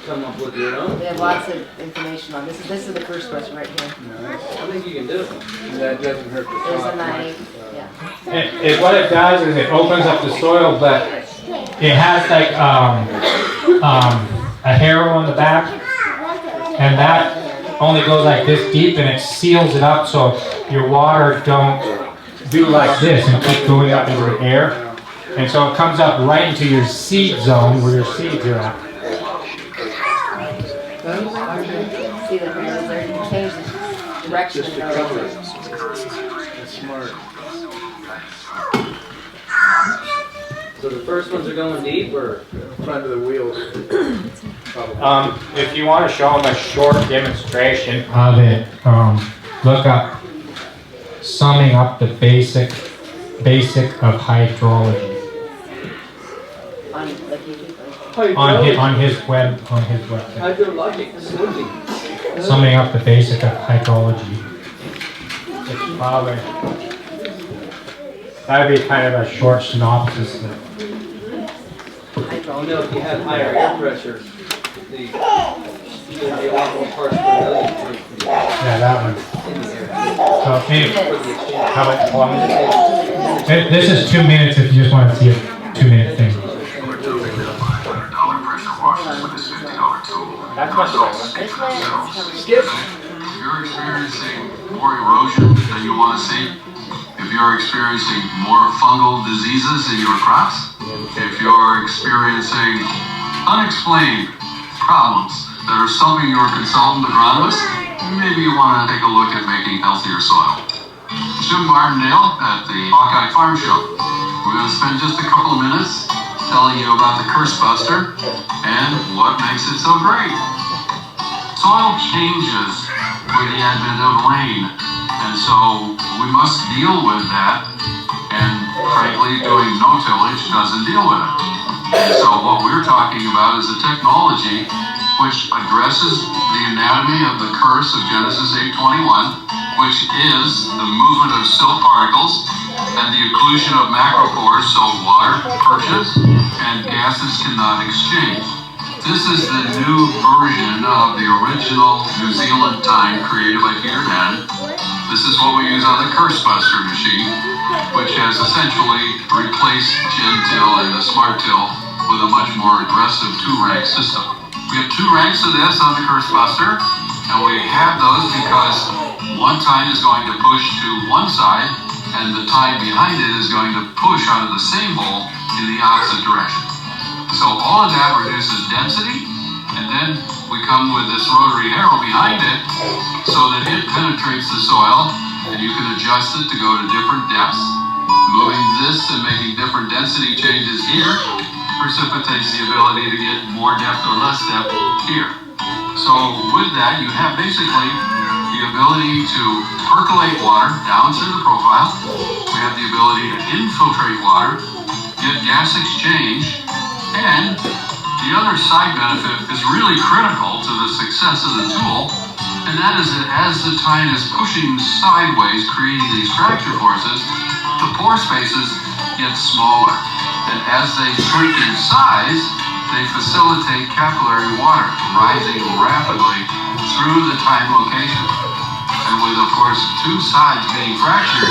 S2: come up with your own.
S4: They have lots of information on this. This is the Curse Buster right here.
S2: I think you can do it.
S12: That doesn't hurt the
S4: There's
S12: top
S4: a knife. Yeah.
S6: What it does is it opens up the soil, but it has like a harrow on the back, and that only goes like this deep, and it seals it up so your water don't do like this and keep going up into the air. And so it comes up right into your seed zone where your seeds are at.
S4: See the arrows there? You can change the direction of the arrows.
S12: That's smart.
S2: So the first ones are going deep, or
S12: front of the wheels?
S6: If you want to show them a short demonstration of it, look up summing up the basic of hydrology. On his website.
S2: Hydrologic smoothie.
S6: Summing up the basic of hydrology. It's probably, that would be kind of a short synopsis.
S2: You know, if you have higher air pressure, there'd be a lot more parts per million.
S6: Yeah, that one.
S2: In the air.
S6: So, anyway, how about 12 minutes? This is 2 minutes if you just want to see a 2-minute thing. That's much better.
S4: Skip.
S19: If you're experiencing more erosion than you want to see, if you're experiencing more fungal diseases in your crops, if you're experiencing unexplained problems that are stumping your consultant agronomist, maybe you want to take a look at making healthier soil. Jim Martindale at the Hawkeye Farm Show. We're going to spend just a couple of minutes telling you about the Curse Buster and what makes it so great. Soil changes with the advent of rain, and so we must deal with that, and frankly, doing no tillage doesn't deal with it. And so what we're talking about is a technology which addresses the anatomy of the curse of Genesis 8:21, which is the movement of silt particles and the occlusion of macropores so water perches and gases cannot exchange. This is the new version of the original New Zealand time created by Peter Mann. This is what we use on the Curse Buster machine, which has essentially replaced Gen-Till and the Smart Till with a much more aggressive 2-rank system. We have 2 ranks of this on the Curse Buster, and we have those because one tine is going to push to one side, and the tine behind it is going to push out of the same hole in the opposite direction. So all of that reduces density, and then we come with this rotary harrow behind it so that it penetrates the soil, and you can adjust it to go to different depths. Moving this and making different density changes here precipitates the ability to get more depth or less depth here. So So with that, you have basically the ability to percolate water down through the profile. We have the ability to infiltrate water, get gas exchange, and the other side benefit is really critical to the success of the tool, and that is that as the tine is pushing sideways, creating these fracture forces, the pore spaces get smaller. And as they shrink in size, they facilitate capillary water rising rapidly through the tine location. And with, of course, two sides being fractured,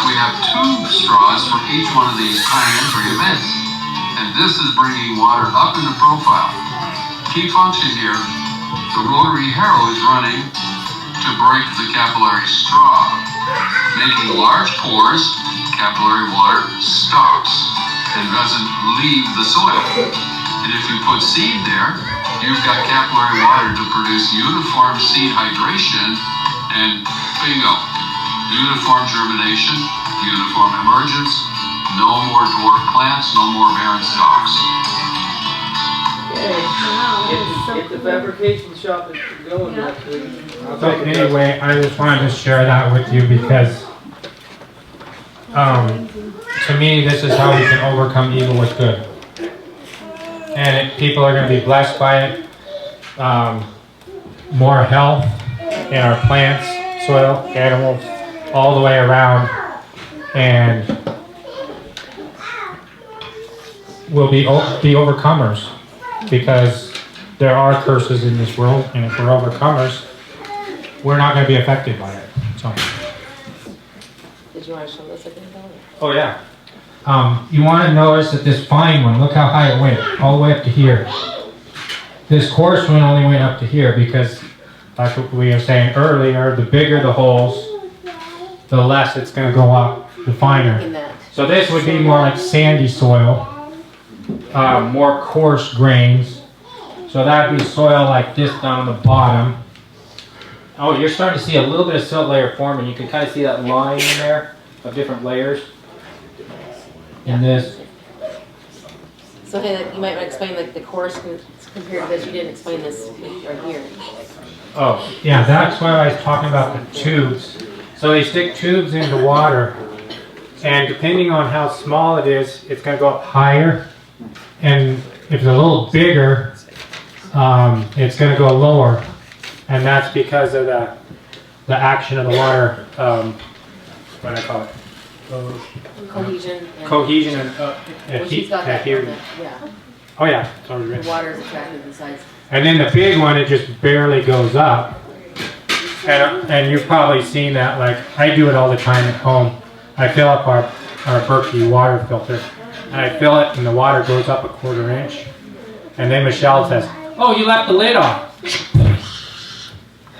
S19: we have two straws for each one of these tine entry events. And this is bringing water up in the profile. Key function here, the rotary harrow is running to break the capillary straw. Making large pores, capillary water stops and doesn't leave the soil. And if you put seed there, you've got capillary water to produce uniform seed hydration, and bingo, uniform germination, uniform emergence, no more dwarf plants, no more barren stalks.
S1: Get the fabrication shop going next week.
S6: So anyway, I just wanted to share that with you because to me, this is how we can overcome evil with good. And people are going to be blessed by it. More health in our plants, soil, animals, all the way around. And we'll be overcomers because there are curses in this world. And if we're overcomers, we're not going to be affected by it. So.
S4: Did you want to show this again, though?
S6: Oh, yeah. You want to notice that this fine one, look how high it went, all the way up to here. This coarse one only went up to here because, like we were saying earlier, the bigger the holes, the less it's going to go up, the finer. So this would be more like sandy soil, more coarse grains. So that would be soil like this down on the bottom. Oh, you're starting to see a little bit of silt layer forming. You can kind of see that line in there of different layers. In this.
S4: So hey, you might want to explain like the course compared to this. You didn't explain this right here.
S6: Oh, yeah, that's why I was talking about the tubes. So they stick tubes into water, and depending on how small it is, it's going to go up higher. And if it's a little bigger, it's going to go lower. And that's because of the action of the water, what do I call it?
S4: Cohesion.
S6: Cohesion and heat.
S4: Yeah.
S6: Oh yeah, it's already
S4: The
S6: written.
S4: water is attracted to the sides.
S6: And then the big one, it just barely goes up. And you've probably seen that, like I do it all the time at home. I fill up our Berkey water filter, and I fill it, and the water goes up 1/4 inch. And then Michelle says, "Oh, you left the lid on.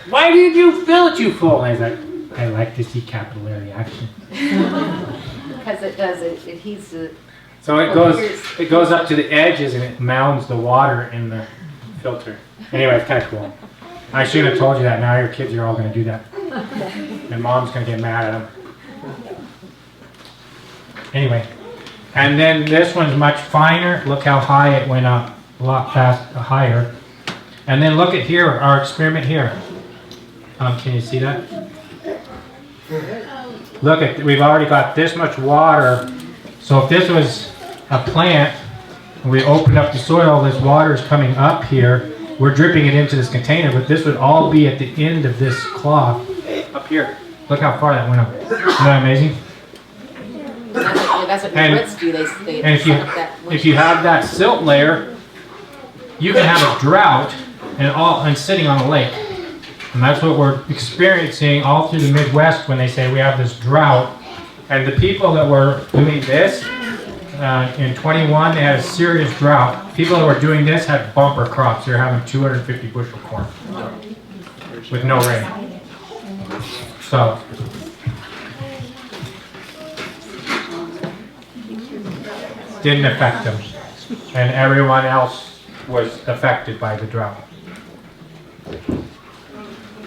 S6: Why did you fill it, you fool?" And I was like, "I like to see capillary action."
S4: Because it does, it heats the...
S6: So it goes up to the edges and it mounds the water in the filter. Anyway, it's kind of cool. I shouldn't have told you that. Now your kids are all going to do that. And mom's going to get mad at them. Anyway. And then this one's much finer. Look how high it went up. A lot higher. And then look at here, our experiment here. Can you see that? Look at, we've already got this much water. So if this was a plant, and we opened up the soil, this water is coming up here. We're dripping it into this container, but this would all be at the end of this cloth up here. Look how far that went up. Isn't that amazing?
S4: That's what the Brits do. They
S6: and if you have that silt layer, you can have a drought and sitting on a lake. And that's what we're experiencing all through the Midwest when they say we have this drought. And the people that were doing this, in 21, they had a serious drought. People that were doing this had bumper crops. They're having 250 bushel corn with no rain. So, didn't affect them. And everyone else was affected by the drought.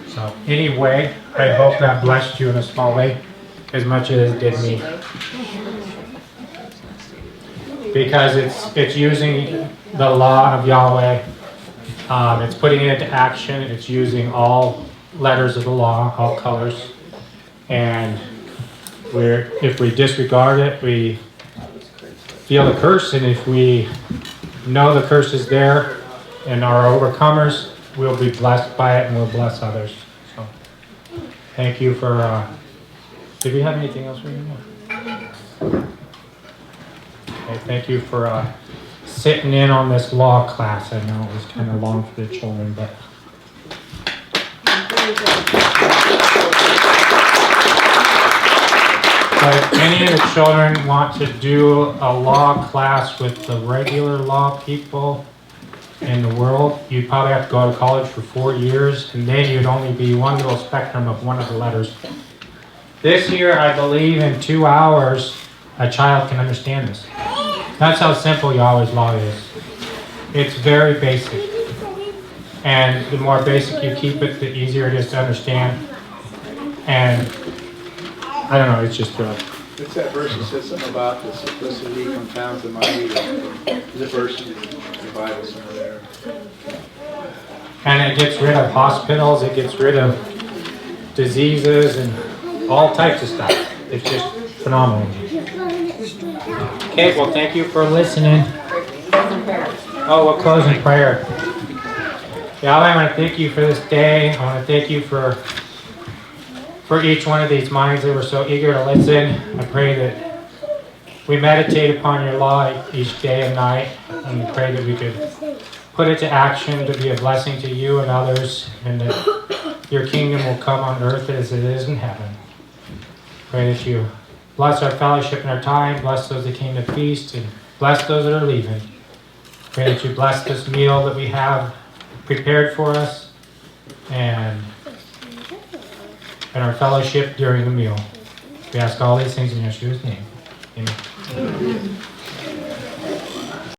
S6: So anyway, I hope that blessed you in a small way as much as it did me. Because it's using the law of Yahweh It's putting it into action. It's using all letters of the law, all colors. And if we disregard it, we feel the curse. And if we know the curse is there and are overcomers, we'll be blessed by it and we'll bless others. So thank you for, did we have anything else for you? Okay, thank you for sitting in on this law class. I know it was kind of long for the children, but if any of the children want to do a law class with the regular law people in the world, you'd probably have to go to college for 4 years, and then you'd only be one little spectrum of one of the letters. This year, I believe in 2 hours, a child can understand this. That's how simple Yahweh's law is. It's very basic. And the more basic you keep it, the easier it is to understand. And I don't know, it's just
S12: It's that verse that says something about the simplicity confounds the mighty. There's a verse in the Bible somewhere there.
S6: And it gets rid of hospitals, it gets rid of diseases and all types of stuff. It's just phenomenal. Okay, well thank you for listening. Oh, we'll close in prayer. Yahweh, I want to thank you for this day. I want to thank you for each one of these minds that were so eager to listen. I pray that we meditate upon your law each day and night, and we pray that we could put it to action to be a blessing to you and others, and that your kingdom will come on earth as it is in heaven. Pray that you bless our fellowship and our time, bless those that came to feast, and bless those that are leaving. Pray that you bless this meal that we have prepared for us, and our fellowship during the meal. We ask all these things in Yeshua's name. Amen.